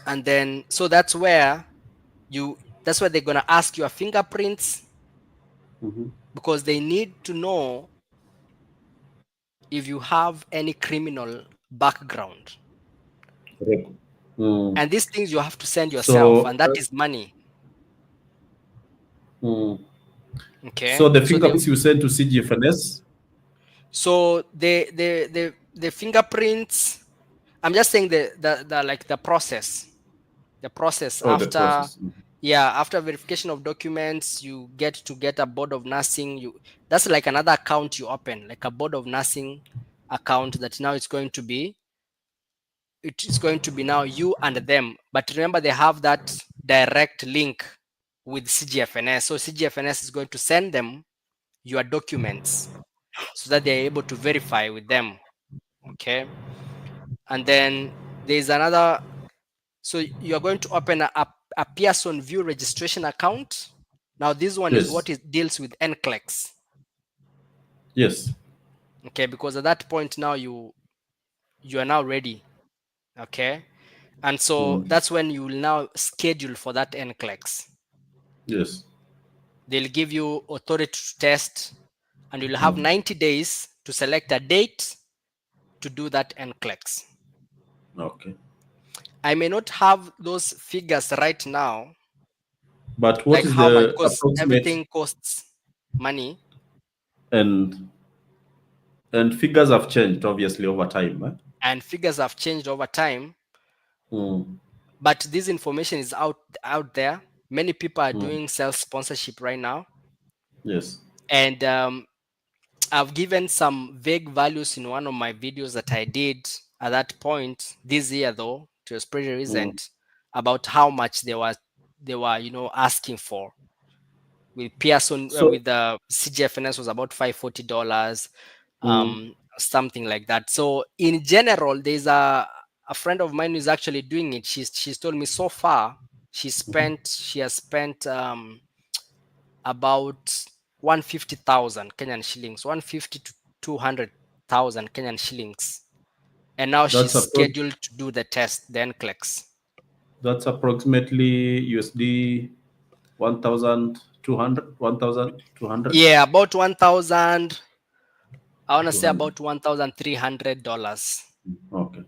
and then, so that's where they're going to ask your fingerprints, mm-hmm. because they need to know if you have any criminal background. Correct. Mm. And these things you have to send yourself, So, and that is money. mm. Okay. So the fingerprints you send to CGFNS. So the fingerprints, I'm just saying the like the process Oh, the after, process. Mm. yeah, after verification of documents, you get a board of nursing. That's like another account you open, like a board of nursing account, that now it's going to be now you and them. But remember, they have that direct link with CGFNS. So CGFNS is going to send them your documents so that they're able to verify with them. Okay. And then there's another, so you're going to open a Pearson View registration account. Now this one is Yes. what it deals with NCLEX. Yes. Okay, because at that point now you are now ready. Okay. And so Mm. that's when you will now schedule for that NCLEX. Yes. They'll give you authority to test, and you'll have Mm. 90 days to select a date to do that NCLEX. Okay. I may not have those figures right now, But what like is how much, the because approximate everything costs money, and figures have changed obviously over time. Eh? and figures have changed over time. Mm. But this information is out there. Many people are Mm. doing self sponsorship right now, Yes. and I've given some vague values in one of my videos that I did at that point this year, though it was pretty Mm. recent, about how much they were asking for. With Pearson, So. with the CGFNS was about $540, Mm. something like that. So in general, there's a friend of mine who's actually doing it. She's told me so far she has spent about 150,000 Kenyan shillings, 150 to 200,000 Kenyan shillings, and now she's That's scheduled to do the test, the NCLEX. that's approximately USD 1,200, 1,200, Yeah, about 1,000. I want to say 200. about $1,300. Okay.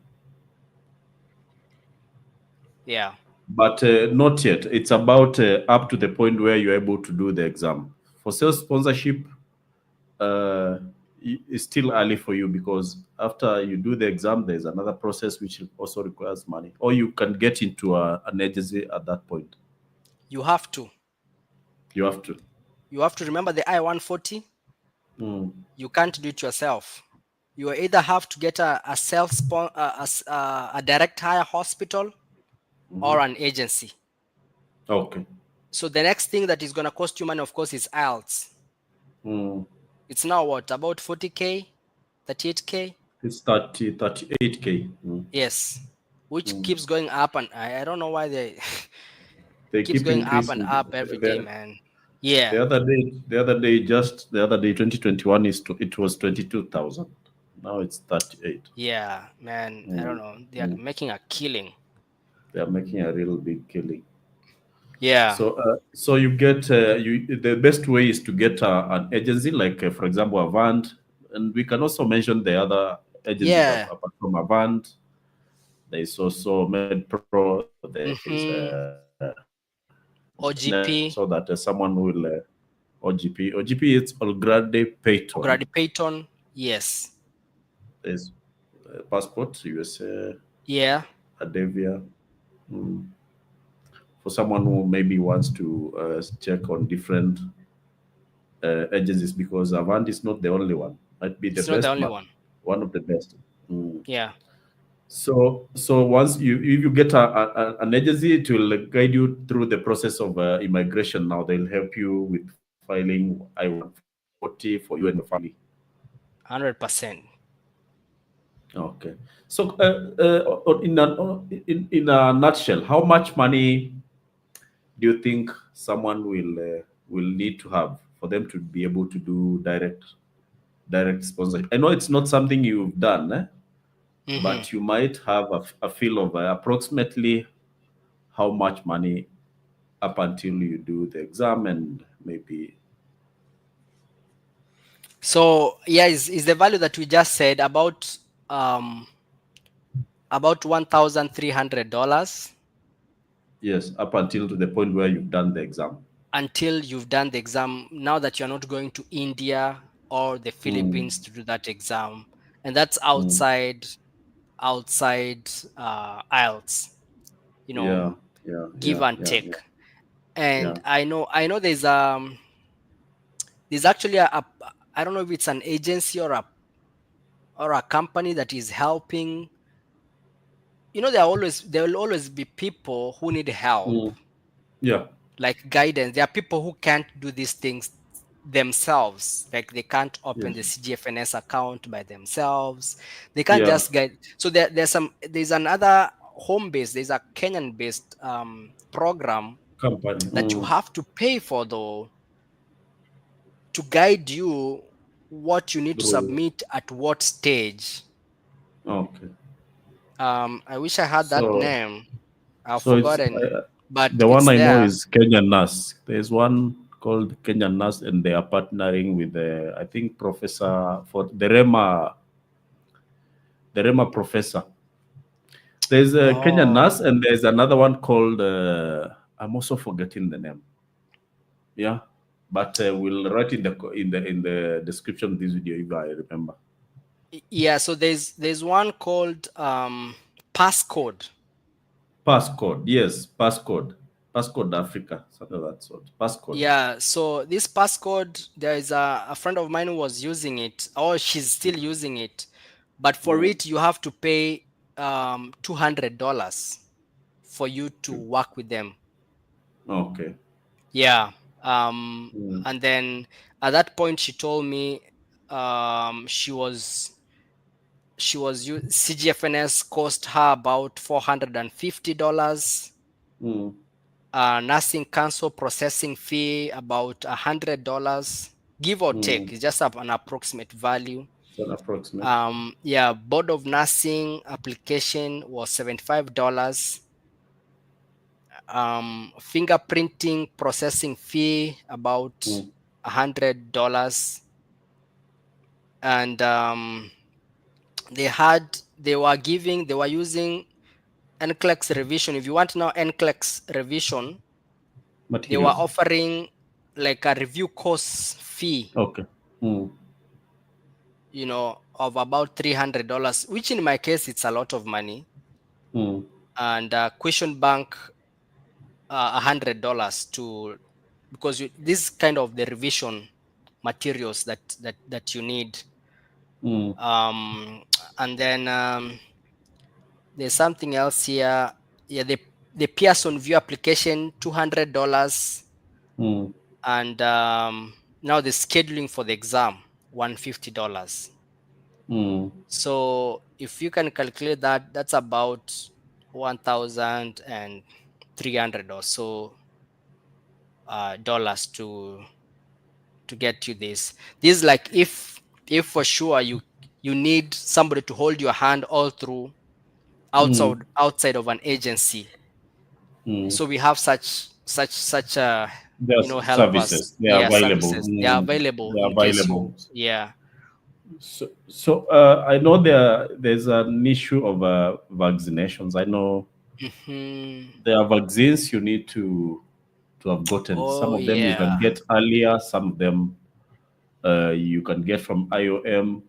Yeah. But not yet. It's about up to the point where you're able to do the exam. For sales sponsorship, it's still early for you because after you do the exam, there's another process which also requires money. Or you can get into an agency at that point. You have to. You have to. You have to remember the I-140. Mm. You can't do it yourself. You either have to get a a direct hire hospital Mm-hmm. or an agency. Okay. So the next thing that is going to cost you money, of course, is IELTS. Mm. It's now what, about 40K, 38K? It's 30, 38K. Mm. Yes, which Mm. keeps going up, and I don't know why they They keeps keep going up and increasing. up every day, man. Yeah, Just the other day, 2021 it was 22,000. Now it's 38. yeah, man. I don't Mm. know. They are Mm. making a killing. They are making a real big killing. Yeah, So you get the best way is to get an agency like, for example, Avant, and we can also mention the other agencies yeah. apart from Avant. There is also MedPro. There is Mm-hmm. Net, so OGP, that someone will OGP. OGP it's Olgrade Payton. Grady Payton. Yes. There's passport, USA, Yeah. Adavia. Mm. For someone who maybe wants to check on different agencies, because Avant is not the only one. Might be the It's not the best, only one. one of the best. Mm. Yeah. So once you get an agency, it will guide you through the process of immigration. Now they'll help you with filing I-140 for you and your family. 100%. Okay. So in a nutshell, how much money do you think someone will need to have for them to be able to do direct sponsorship? I know it's not something you've done, Hmm. but you might have a feel of approximately how much money up until you do the exam and maybe. So yeah, is the value that we just said um about $1,300 Yes, up until to the point where you've done the exam. until you've done the exam. Now that you're not going to India or the Mm, Philippines to do that exam, and that's mm, outside IELTS, you know, yeah, yeah, give yeah, and yeah, take. yeah, And yeah. I know there's actually I don't know if it's an agency or a company that is helping. There will always be people who need help, Mm, yeah, like guidance. There are people who can't do these things themselves, like they can't open the yes, CGFNS account by themselves. They can't yeah. just guide. So there's another home based, there's a Kenyan based program Company. that you Mm, have to pay for, though, to guide you what you need to through. submit at what stage. Okay. I wish I had that So name. I've so it's forgotten, but the one it's I know there. is Kenyan Nurse. There's one called Kenyan Nurse, and they are partnering with the, I think, professor for the Rema professor. There's a Kenyan Oh, Nurse, and there's another one called I'm also forgetting the name. Yeah, but we'll write in the description of this video if I remember. yeah. So there's one called passcode. Passcode, yes, passcode Africa, something of that sort. Passcode. Yeah. So this passcode, there is a friend of mine who was using it, or she's still using it, but for Mm, it you have to pay $200 for you to okay. work with them. Okay. Yeah. Mm, And then at that point she told me CGFNS cost her about $450. mm, Nursing council processing fee about $100, give or take. mm. It's just an approximate value. It's an approximate. Yeah, board of nursing application was $75. Fingerprinting processing fee about Mm, $100. And they were using NCLEX revision. If you want now NCLEX revision, they were materials. offering like a review course fee, Okay. Mm, of about $300, which in my case it's a lot of money. mm, And question bank $100 to, because this kind of the revision materials that you need. mm, um and then there's something else here. Yeah, the Pearson view application $200. mm, And now the scheduling for the exam $150. mm, So if you can calculate that, that's about 1,300 or so dollars to get you this. This is like if for sure you need somebody to hold your hand all through, mm, outside of an agency. mm. So we have such There's helpers. services. They are Yeah, available. services. They are Mm, available they are in case available. you, yeah. So I know there's an issue of vaccinations. I know Hmm. there are vaccines you need to have gotten. Some Oh of them you can yeah. get earlier. Some of them you can get from IOM.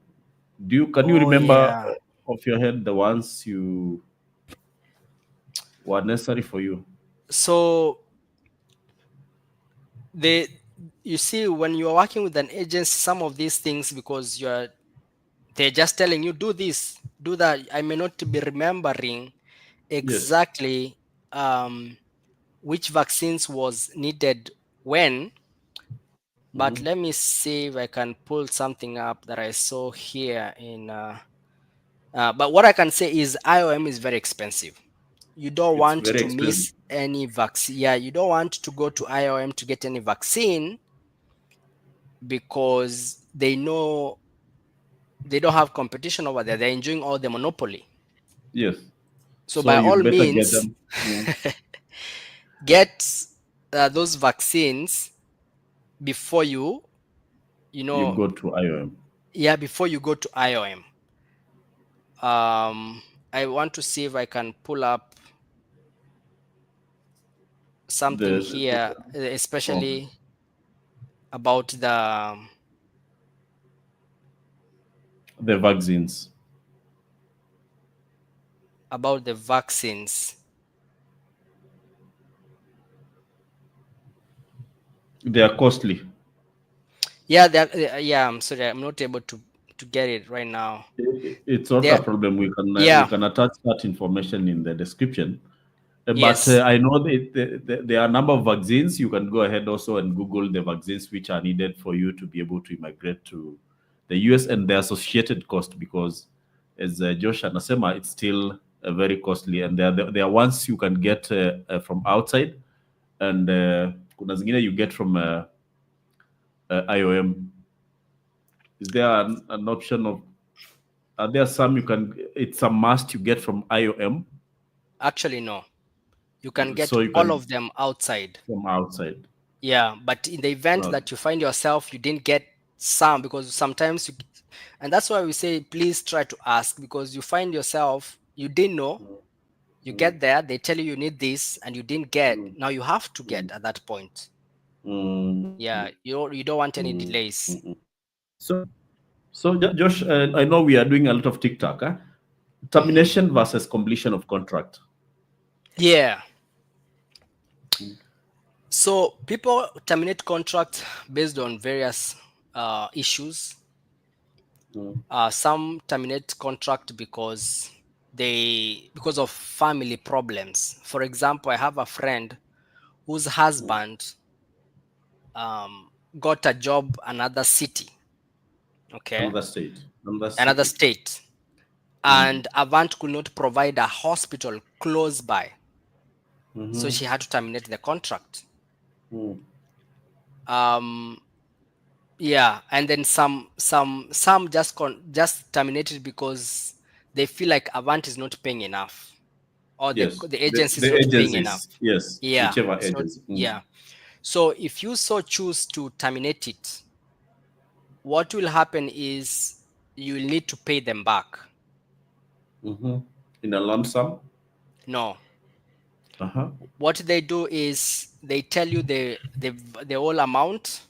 Can you Oh remember yeah. of your head the ones you were necessary for you? So they, you see, when you're working with an agency, some of these things, because they're just telling you do this, do that. I may not be remembering Yes. exactly which vaccines was needed when, but Hmm. let me see if I can pull something up that I saw here in. But what I can say is IOM is very expensive. You don't It's want very to expensive. miss any vaccine. Yeah, you don't want to go to IOM to get any vaccine because they know they don't have competition over there. They're enjoying all the monopoly. Yes. So So by you all better get means, them. Mm. get those vaccines before you You know, go to IOM. yeah, before you go to IOM. I want to see if I can pull up something here, Okay. especially about The vaccines. the vaccines. They are costly. Yeah, yeah. I'm sorry, I'm not able to get it right now. It's not a There, problem. We yeah, can attach that information in the description. But yes, I know that there are a number of vaccines. You can go ahead also and Google the vaccines which are needed for you to be able to immigrate to the US and the associated cost because, as Josh and Asema, it's still very costly. And there are ones you can get from outside, and kuna zingine you get from IOM. Is there an option of? Are there some you can? It's a must you get from IOM, actually no. You can get so you all can of them outside. from outside. Yeah, but in the event Uh, that you find yourself you didn't get some, because sometimes you, and that's why we say please try to ask, because you find yourself you didn't know, you mm, get there, they tell you you need this and you didn't get, mm, now you have to mm, get at that point. mm, Yeah, you don't want any mm, delays. mm. So, Josh, I know we are doing a lot of TikTok. Huh? Hmm. Termination versus completion of contract. Yeah, Mm, so people terminate contract based on various issues. mm, Some terminate contract because of family problems. For example, I have a friend whose mm. husband got a job another city, okay, Another state, another another city. state, Mm, and Avant could not provide a hospital close by, so mm-hmm, she had to terminate the contract. mm, Um, yeah, and then some just terminated because they feel like Avant is not paying enough, or yes, the agency is the not paying enough. agencies. Yes, Yeah, whichever it's not. agency. Mm, Yeah. So if you so choose to terminate it, what will happen is you'll need to pay them back. mm-hmm. In a lump sum. No. Uh-huh. What they do is they tell you the whole amount,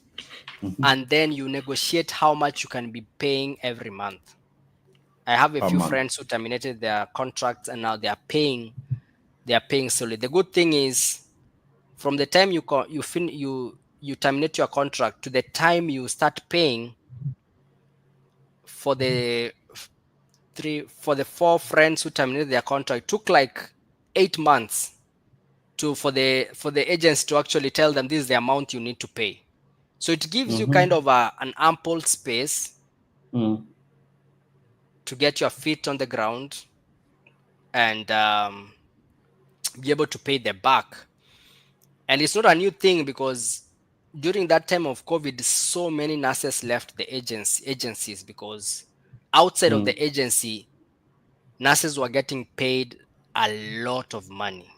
Mm-hmm. and then you negotiate how much you can be paying every month. I have a Per few month. friends who terminated their contracts and now they are paying solely. The good thing is from the time you terminate your contract to the time you start paying, for the four friends who terminated their contract, took like 8 months to for the agents to actually tell them this is the amount you need to pay. So it gives you kind Mm-hmm. of an ample space Mm, to get your feet on the ground and be able to pay them back. And it's not a new thing because during that time of COVID, so many nurses left the agencies because outside of mm, the agency, nurses were getting paid a lot of money.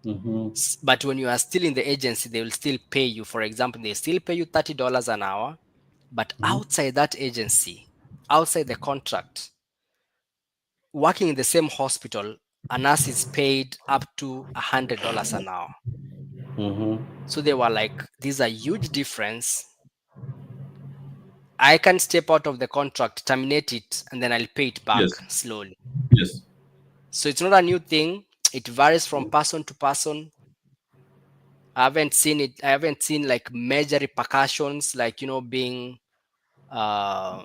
mm-hmm. But when you are still in the agency, they will still pay you. For example, they still pay you $30 an hour. But Mm-hmm. outside that agency, outside the contract, working in the same hospital, a nurse is paid up to $100 an hour. Mm-hmm. So they were like, these are huge difference. I can step out of the contract, terminate it, and then I'll pay it back Yes. slowly. Yes. So it's not a new thing. It varies from person to person. I haven't seen it. I haven't seen like major repercussions, like uh,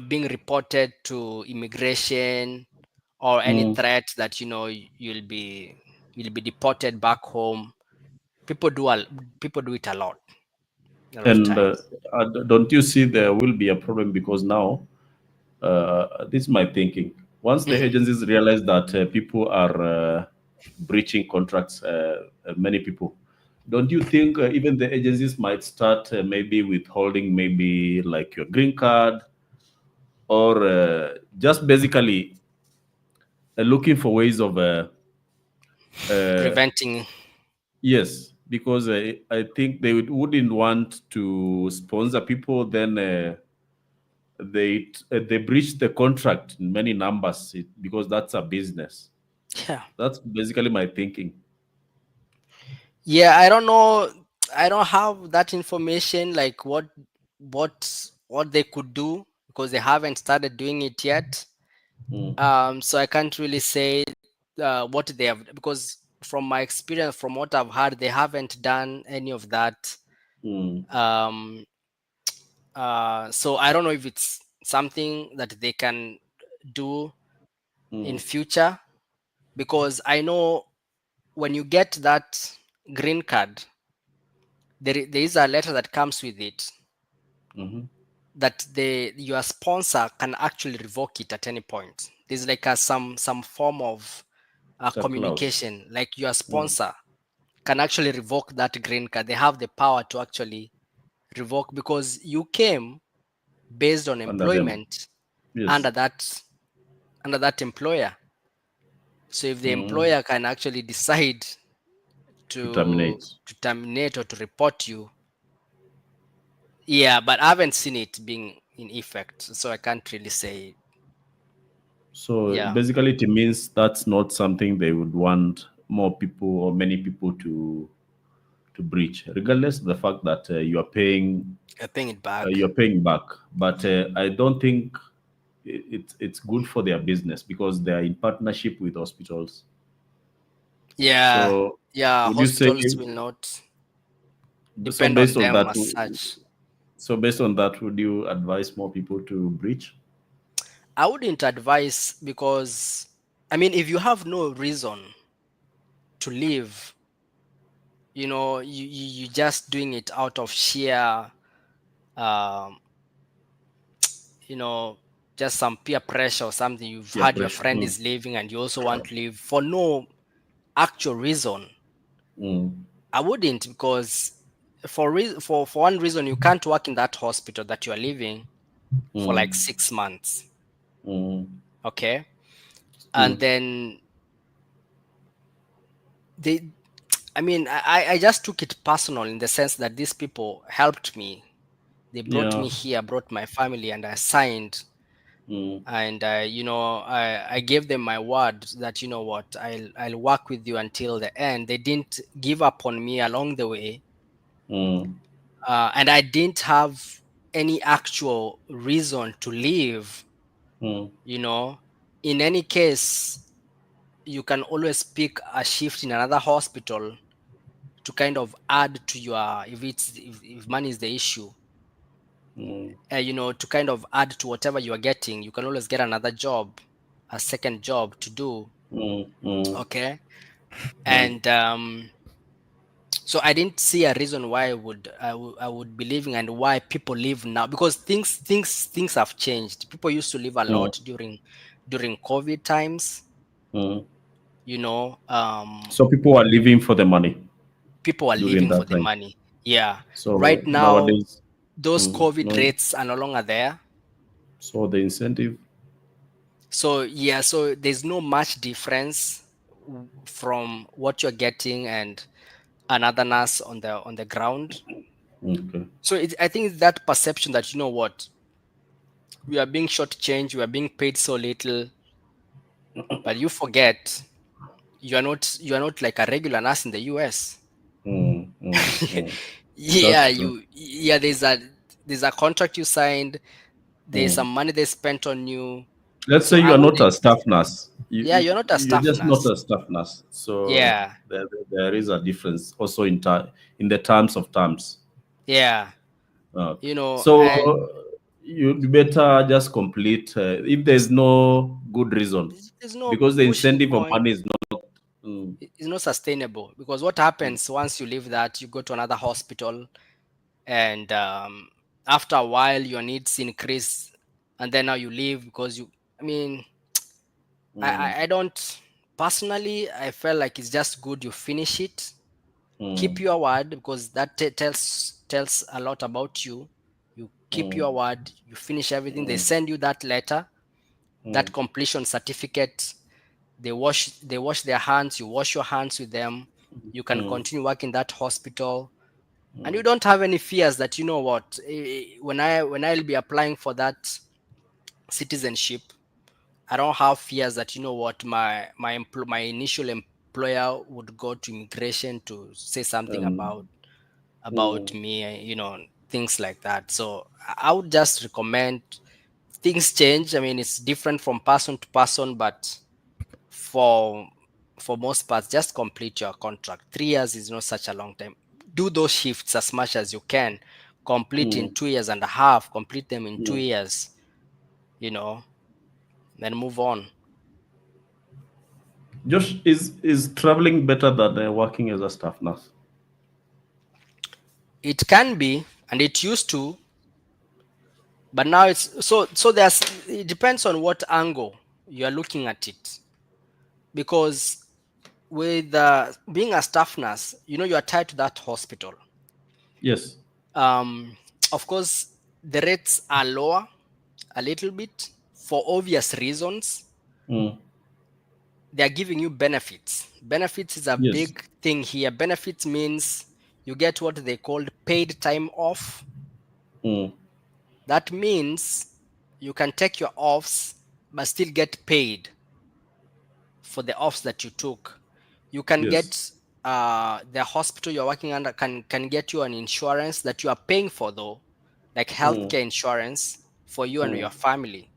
being reported to immigration, or any Mm. threat that you'll be deported back home. People do people do it a lot of And times. don't you see there will be a problem because now, this is my thinking. Once the Mhm. agencies realize that people are breaching contracts, many people, don't you think even the agencies might start maybe withholding maybe like your green card, or just basically looking for ways of uh, Preventing. yes, because I think they wouldn't want to sponsor people. Then they breach the contract in many numbers because that's a business. Yeah. That's basically my thinking. Yeah, I don't know. I don't have that information, like what they could do, because they haven't started doing it yet. Mm, So I can't really say what they have, because from my experience, from what I've heard, they haven't done any of that. mm, Um, so I don't know if it's something that they can do in mm, future, because I know when you get that green card, there is a letter that comes with it, mhm. that your sponsor can actually revoke it at any point. There's like some form of It's a clause. communication, like your Mm, sponsor can actually revoke that green card. They have the power to actually revoke, because you came based on under them. employment Yes. under that employer. So if the Mm, employer can actually decide to to terminate. to terminate or to report you, yeah, but I haven't seen it being in effect, so I can't really say. So Yeah, basically, it means that's not something they would want more people or many people to breach, regardless of the fact that I think it back. you're paying back. But I don't think it's good for their business because they are in partnership with hospitals. Yeah, So yeah, would you say hospitals will not so depend on based on them that? as such. So based on that, would you advise more people to breach? I wouldn't advise, because I mean, if you have no reason to leave, you just doing it out of sheer, um, you know, just some peer pressure or something. You've Peer had your pressure. friend Mm, is leaving and you also want to leave for no actual reason. mm, I wouldn't, because for one reason, you can't work in that hospital that you are leaving for like mm, 6 months. mm. Okay. And True. then they I mean, I just took it personal, in the sense that these people helped me. They brought Yeah. me here, brought my family, and I signed. Mm, And I gave them my word that, what, I'll work with you until the end. They didn't give up on me along the way, mm, and I didn't have any actual reason to leave. mm, You know, in any case, you can always pick a shift in another hospital to kind of add to your, if money is the issue, mm, to kind of add to whatever you are getting. You can always get another job, a second job to do. mm, mm, Okay. mm, And so I didn't see a reason why I would be leaving, and why people leave now, because things have changed. People used to leave a mm, lot during COVID times. mm. you know So people are living for the money People are during leaving for that the time. money. Yeah. Right So now, nowadays, those COVID no. rates are no longer there. So the incentive. So yeah, so there's no much difference from what you're getting and another nurse on the ground. Okay. So I think it's that perception that, what, we are being shortchanged, we are being paid so little, but you forget, you are not like a regular nurse in the US. Mm, mm, mm. That's Yeah, true. there's there's a contract you signed, there's Mm. some money they spent on you. Let's So say you I are would, not a staff nurse. yeah, you're not a You're staff just not nurse. a staff nurse. So Yeah, there is a difference also in the terms of terms. yeah, Okay. and So you better just complete if there's no good reason, there's no because the pushing incentive of point. money is not. Mm, It's not sustainable because what mm, happens once you leave that, you go to another hospital, and after a while your needs increase, and then now you leave because you. I mean, mm, I don't personally. I felt like it's just good you finish it, keep mm, your word because that tells a lot about you. You keep mm, your word, you finish everything. They mm, send you that letter, that mm, completion certificate. They wash their hands, you wash your hands with them, you can mm, continue working in that hospital, and you mm, don't have any fears that, you know what, when I'll be applying for that citizenship, I don't have fears that, you know what, my initial employer would go to immigration to say something mm, about mm, me, things like that. So I would just recommend, things change. I mean, it's different from person to person, but for for most parts, just complete your contract. 3 years is not such a long time. Do those shifts as much as you can. Complete in mm, 2 years and a half. Complete them in two mm. years. You know, then move on. Josh, is traveling better than working as a staff nurse? It can be, and it used to, but now it's so. There's It depends on what angle you are looking at it, because with being a staff nurse, you are tied to that hospital. Yes. um, of course, the rates are lower a little bit for obvious reasons. Mm, They are giving you benefits. Benefits is a yes. big thing here. Benefits means you get what they called paid time off. Mm, That means you can take your offs but still get paid for the offs that you took. You can yes. get the hospital you're working under can get you an insurance that you are paying for, though, like Mm, healthcare insurance for you and mm, your family.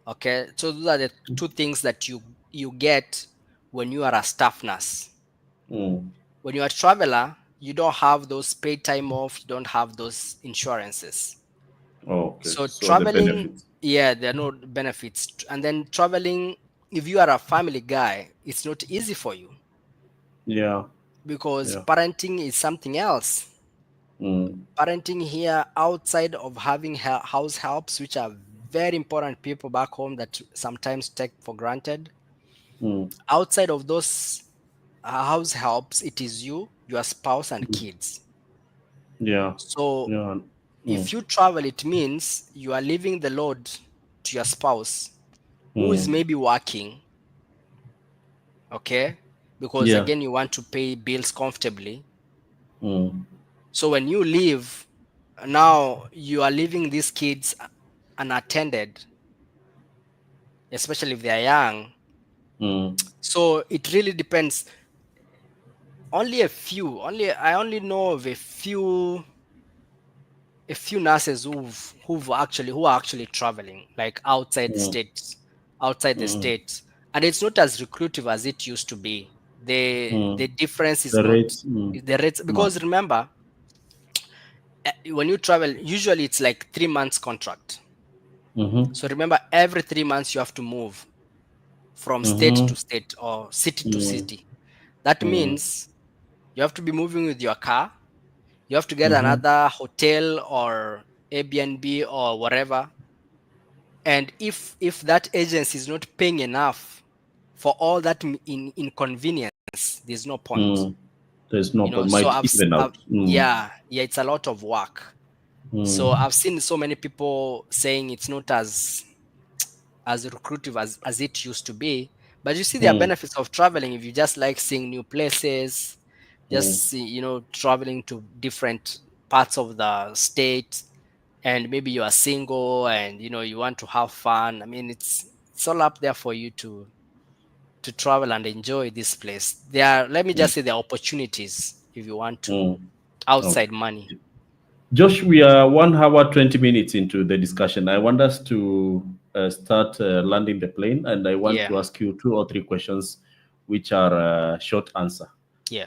Okay, so those are the two things that you get when you are a staff nurse. mm. When you're a traveler, you don't have those paid time off, you don't have those insurances. Okay. So So the traveling, benefits. yeah, there are no benefits. And then traveling, if you are a family guy, it's not easy for you Yeah. because Yeah. parenting is something else. Mm, Parenting here, outside of having house helps, which are very important people back home that sometimes take for granted, mm, outside of those house helps, it is you, your spouse, and mm. kids. Yeah. So Yeah. Mm, if you travel, it means you are leaving the load to your spouse, who is mm. maybe working, okay? Because Yeah. again, you want to pay bills comfortably. Mm, So when you leave, now you are leaving these kids unattended, especially if they are young. mm, So it really depends. I only know of a few nurses who are actually traveling, like outside the mm, states, outside the mm, states, and it's not as recruitive as it used to be. The mm. difference is The not rates. the rates, Ma- because remember, when you travel, usually it's like 3 months contract. mm-hmm. So remember, every 3 months you have to move from state Mm-hmm. to state or city to Mm, city. That mm, means you have to be moving with your car. You have to get mm-hmm. another hotel or Airbnb or whatever. And if that agency is not paying enough for all that inconvenience, there's no point. Mm. There's no point. So Might even out. Mm, yeah, it's a lot of work. So mm, I've seen so many people saying it's not as recruitive as it used to be. But you see, there are mm, benefits of traveling if you just like seeing new places, mm, just traveling to different parts of the state, and maybe you are single and you want to have fun. I mean, it's all up there for you to travel and enjoy this place. Let me mm, just say, there are opportunities if you want to, mm. outside Okay. money. Josh, we are 1 hour 20 minutes into the discussion. I want us to start landing the plane, and I want Yeah. to ask you 2 or 3 questions, which are short answer. Yeah.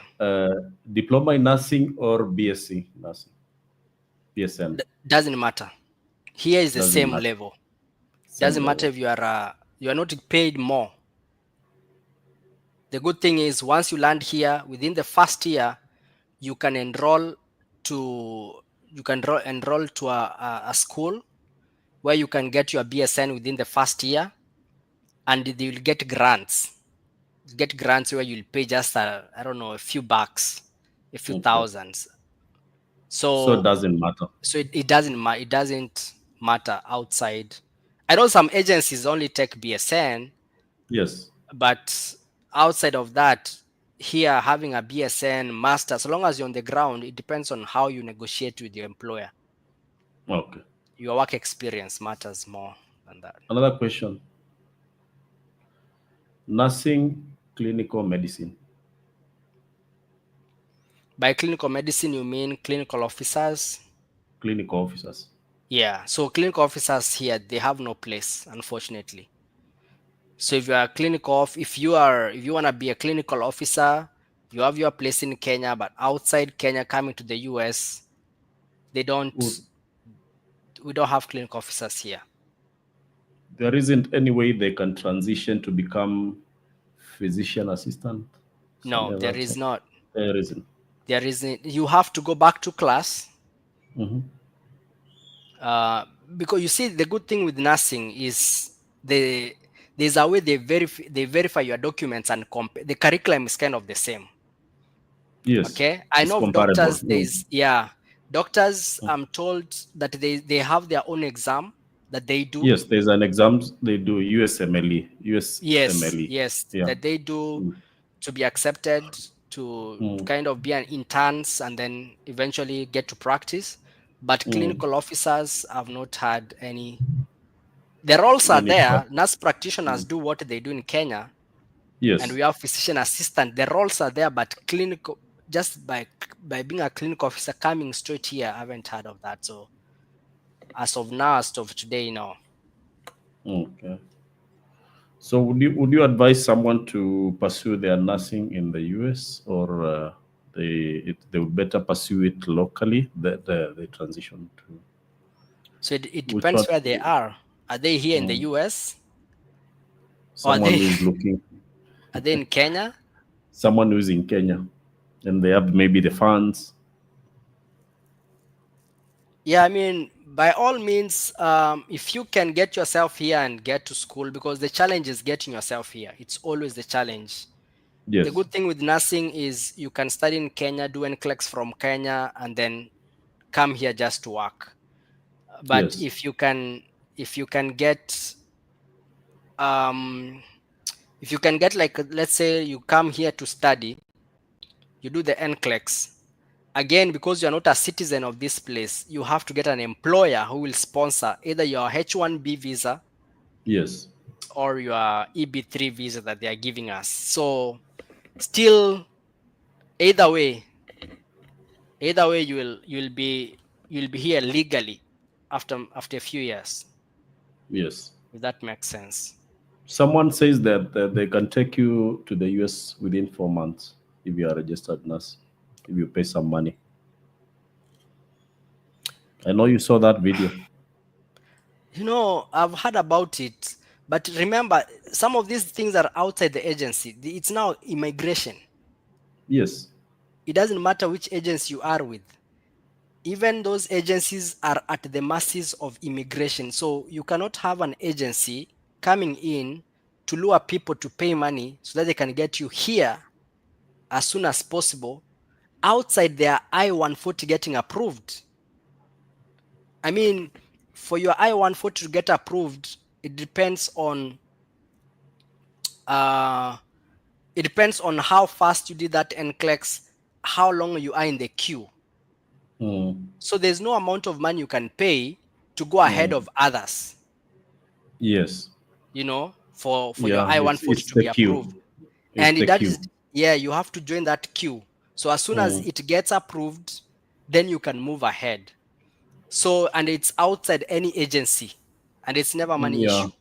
Diploma in nursing or BSc nursing? BSN Doesn't matter. Here is the doesn't same matter. level. Same Doesn't matter level. if you are not paid more. The good thing is once you land here within the first year, you can to enroll to a school where you can get your BSN within the first year, and they will get grants. Get grants where you'll pay just I don't know, a few bucks, a few Okay. thousands. So it So doesn't matter. it doesn't matter outside. I know some agencies only take BSN, Yes. but outside of that, here having a BSN master, so long as you're on the ground, it depends on how you negotiate with your employer. Okay. Your work experience matters more than that. Another question. Nursing, clinical medicine, By clinical medicine, you mean clinical officers? clinical officers. Yeah. So clinical officers here, they have no place, unfortunately. So if you are if you want to be a clinical officer, you have your place in Kenya, but outside Kenya, coming to the US, they don't. Would, We don't have clinical officers here. there isn't any way they can transition to become physician assistant, No, something there like that. is So not. there isn't. There isn't. You have to go back to class. Mhm. Uh, because you see, the good thing with nursing is there's a way they verify your documents and the curriculum is kind of the same. Yes, Okay, I it's know of comparable. doctors. Doctors. I'm told that they have their own exam that they do. Yes, there's an exam they do, USMLE, Yes, USMLE. yes, Yeah. that they do Mm. to be accepted to Mm. kind of be an interns and then eventually get to practice. But Mm. clinical officers have not had any. The roles are Any there. part. Nurse practitioners Mm. do what they do in Kenya, and Yes. we have physician assistant. The roles are there, but clinical just by being a clinical officer coming straight here, I haven't heard of that. So as of now, as of today, no. Okay. So would you advise someone to pursue their nursing in the US, or they would better pursue it locally? The transition to So it which depends one? where they are. Are they here in the Mm. US or Someone who is looking, are they in Kenya? someone who is in Kenya, and they have maybe the funds. Yeah, I mean, by all means, if you can get yourself here and get to school, because the challenge is getting yourself here. It's always the challenge. The Yes. good thing with nursing is you can study in Kenya, do NCLEX from Kenya, and then come here just to work. But Yes. if you can get, um, if you can get like, let's say you come here to study, you do the NCLEX. Again, because you're not a citizen of this place, you have to get an employer who will sponsor either your H1B visa Yes. or your EB3 visa that they are giving us. So still, either way, you'll be here legally after a few years, Yes. if that makes sense. Someone says that they can take you to the US within 4 months if you are a registered nurse, if you pay some money. I know you saw that video. You know, I've heard about it, but remember, some of these things are outside the agency. It's now immigration. Yes. It doesn't matter which agency you are with. Even those agencies are at the mercies of immigration. So you cannot have an agency coming in to lure people to pay money so that they can get you here as soon as possible outside their I-140 getting approved. I mean, for your I-140 to get approved, it depends on uh, how fast you did that NCLEX, how long you are in the queue. Mm. So there's no amount of money you can pay to go ahead Mm. of others, Yes. for your Yeah. I-140 It's to the be queue. approved. It's And the that queue. is, yeah, you have to join that queue. So as soon as Mm. it gets approved, then you can move ahead. So, and it's outside any agency, and it's never a money Yeah, issue.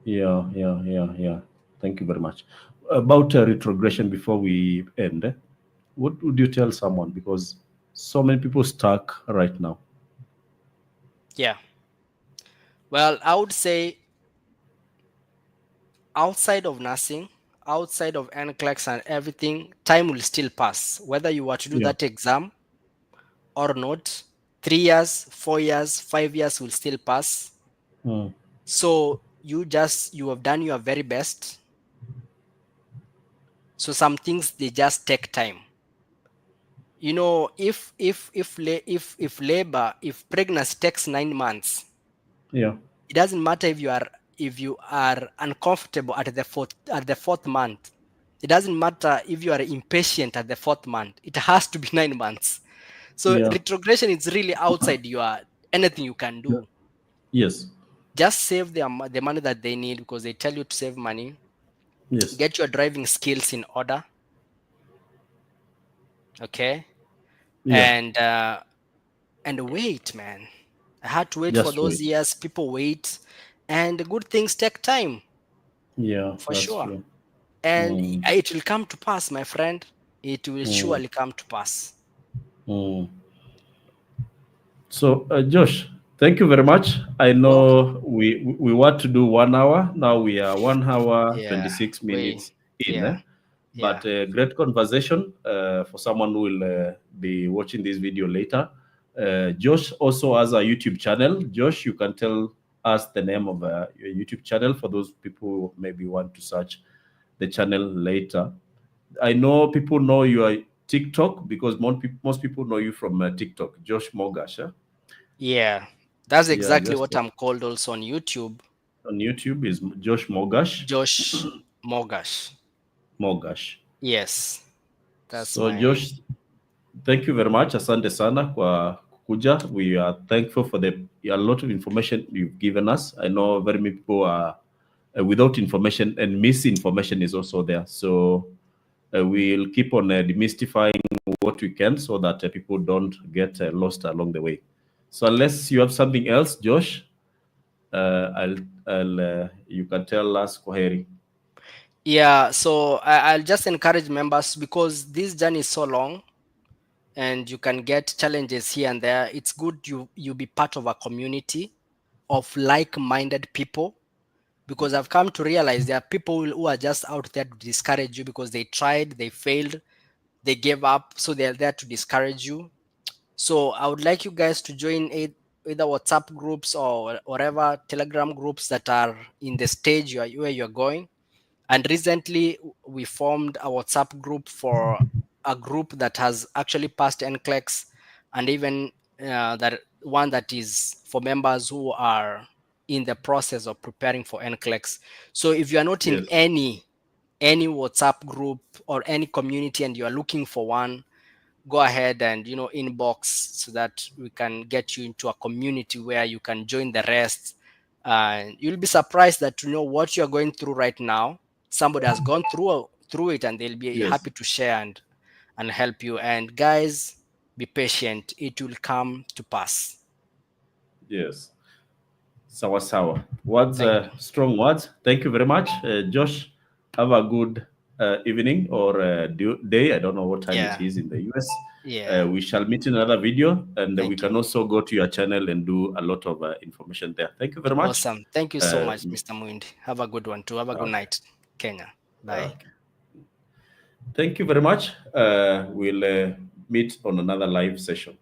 yeah. Thank you very much. About retrogression, before we end, what would you tell someone? Because so many people stuck right now. Yeah. Well, I would say outside of nursing, outside of NCLEX and everything, time will still pass. Whether you were to do Yeah. that exam or not, 3 years, 4 years, 5 years will still pass. Mm. So you have done your very best. So some things they just take time. You know, if labor, if pregnancy takes 9 months, Yeah. it doesn't matter if you are uncomfortable at the fourth month. It doesn't matter if you are impatient at the fourth month. It has to be 9 months. So Yeah. retrogression is really outside your anything you can Yeah. do. Yes. Just save the money that they need because they tell you to save money. Yes. Get your driving skills in order, okay? Yeah. And wait, man. I had to wait for Just those wait. years. People wait, and good things take time Yeah, for that's sure. true. And Mm. it will come to pass, my friend. It will Mm. surely come to pass. Mm. So, Josh, thank you very much. I Welcome. know we want to do 1 hour. Now we are 1 hour, Yeah, 26 we, minutes in. yeah, yeah, But a great conversation for someone who will be watching this video later. Josh also has a YouTube channel. Josh, you can tell us the name of your YouTube channel for those people who maybe want to search the channel later. I know people know you are TikTok because most people know you from TikTok. Josh Mogash. yeah. That's Yeah, exactly just what I'm called also on YouTube. on YouTube is Josh Mogash. Josh Mogash. Mogash. Yes, that's So my. Josh, thank you very much. Asante sana kwa kukuja. We are thankful for a lot of information you've given us. I know very many people are without information, and misinformation is also there. So we'll keep on demystifying what we can so that people don't get lost along the way. So unless you have something else, Josh, you can tell us Kwaheri. Yeah, so I'll just encourage members because this journey is so long and you can get challenges here and there. It's good you be part of a community of like-minded people because I've come to realize there are people who are just out there to discourage you because they tried, they failed, they gave up, so they're there to discourage you. So I would like you guys to join either WhatsApp groups or whatever Telegram groups that are in the stage where you're going. And recently we formed a WhatsApp group for a group that has actually passed NCLEX, and even that one that is for members who are in the process of preparing for NCLEX. So if you are not in Yes, any WhatsApp group or any community and you are looking for one, go ahead and inbox so that we can get you into a community where you can join the rest. You'll be surprised that to know what you're going through right now, somebody has gone through it and they'll be yes, happy to share and help you. And guys, be patient, it will come to pass. yes. Sawa sawa. Words, Thank you. strong words. Thank you very much, Josh. Have a good evening or day. I don't know what time it Yeah, is in the US. yeah. We shall meet in another video, and we Thank you. can also go to your channel and do a lot of information there. Thank you very much. Awesome. Thank you so Uh, much, Mr. Muindi. Have a good one too. Have a good okay. night, Kenya. Bye. Okay. Thank you very much. We'll meet on another live session.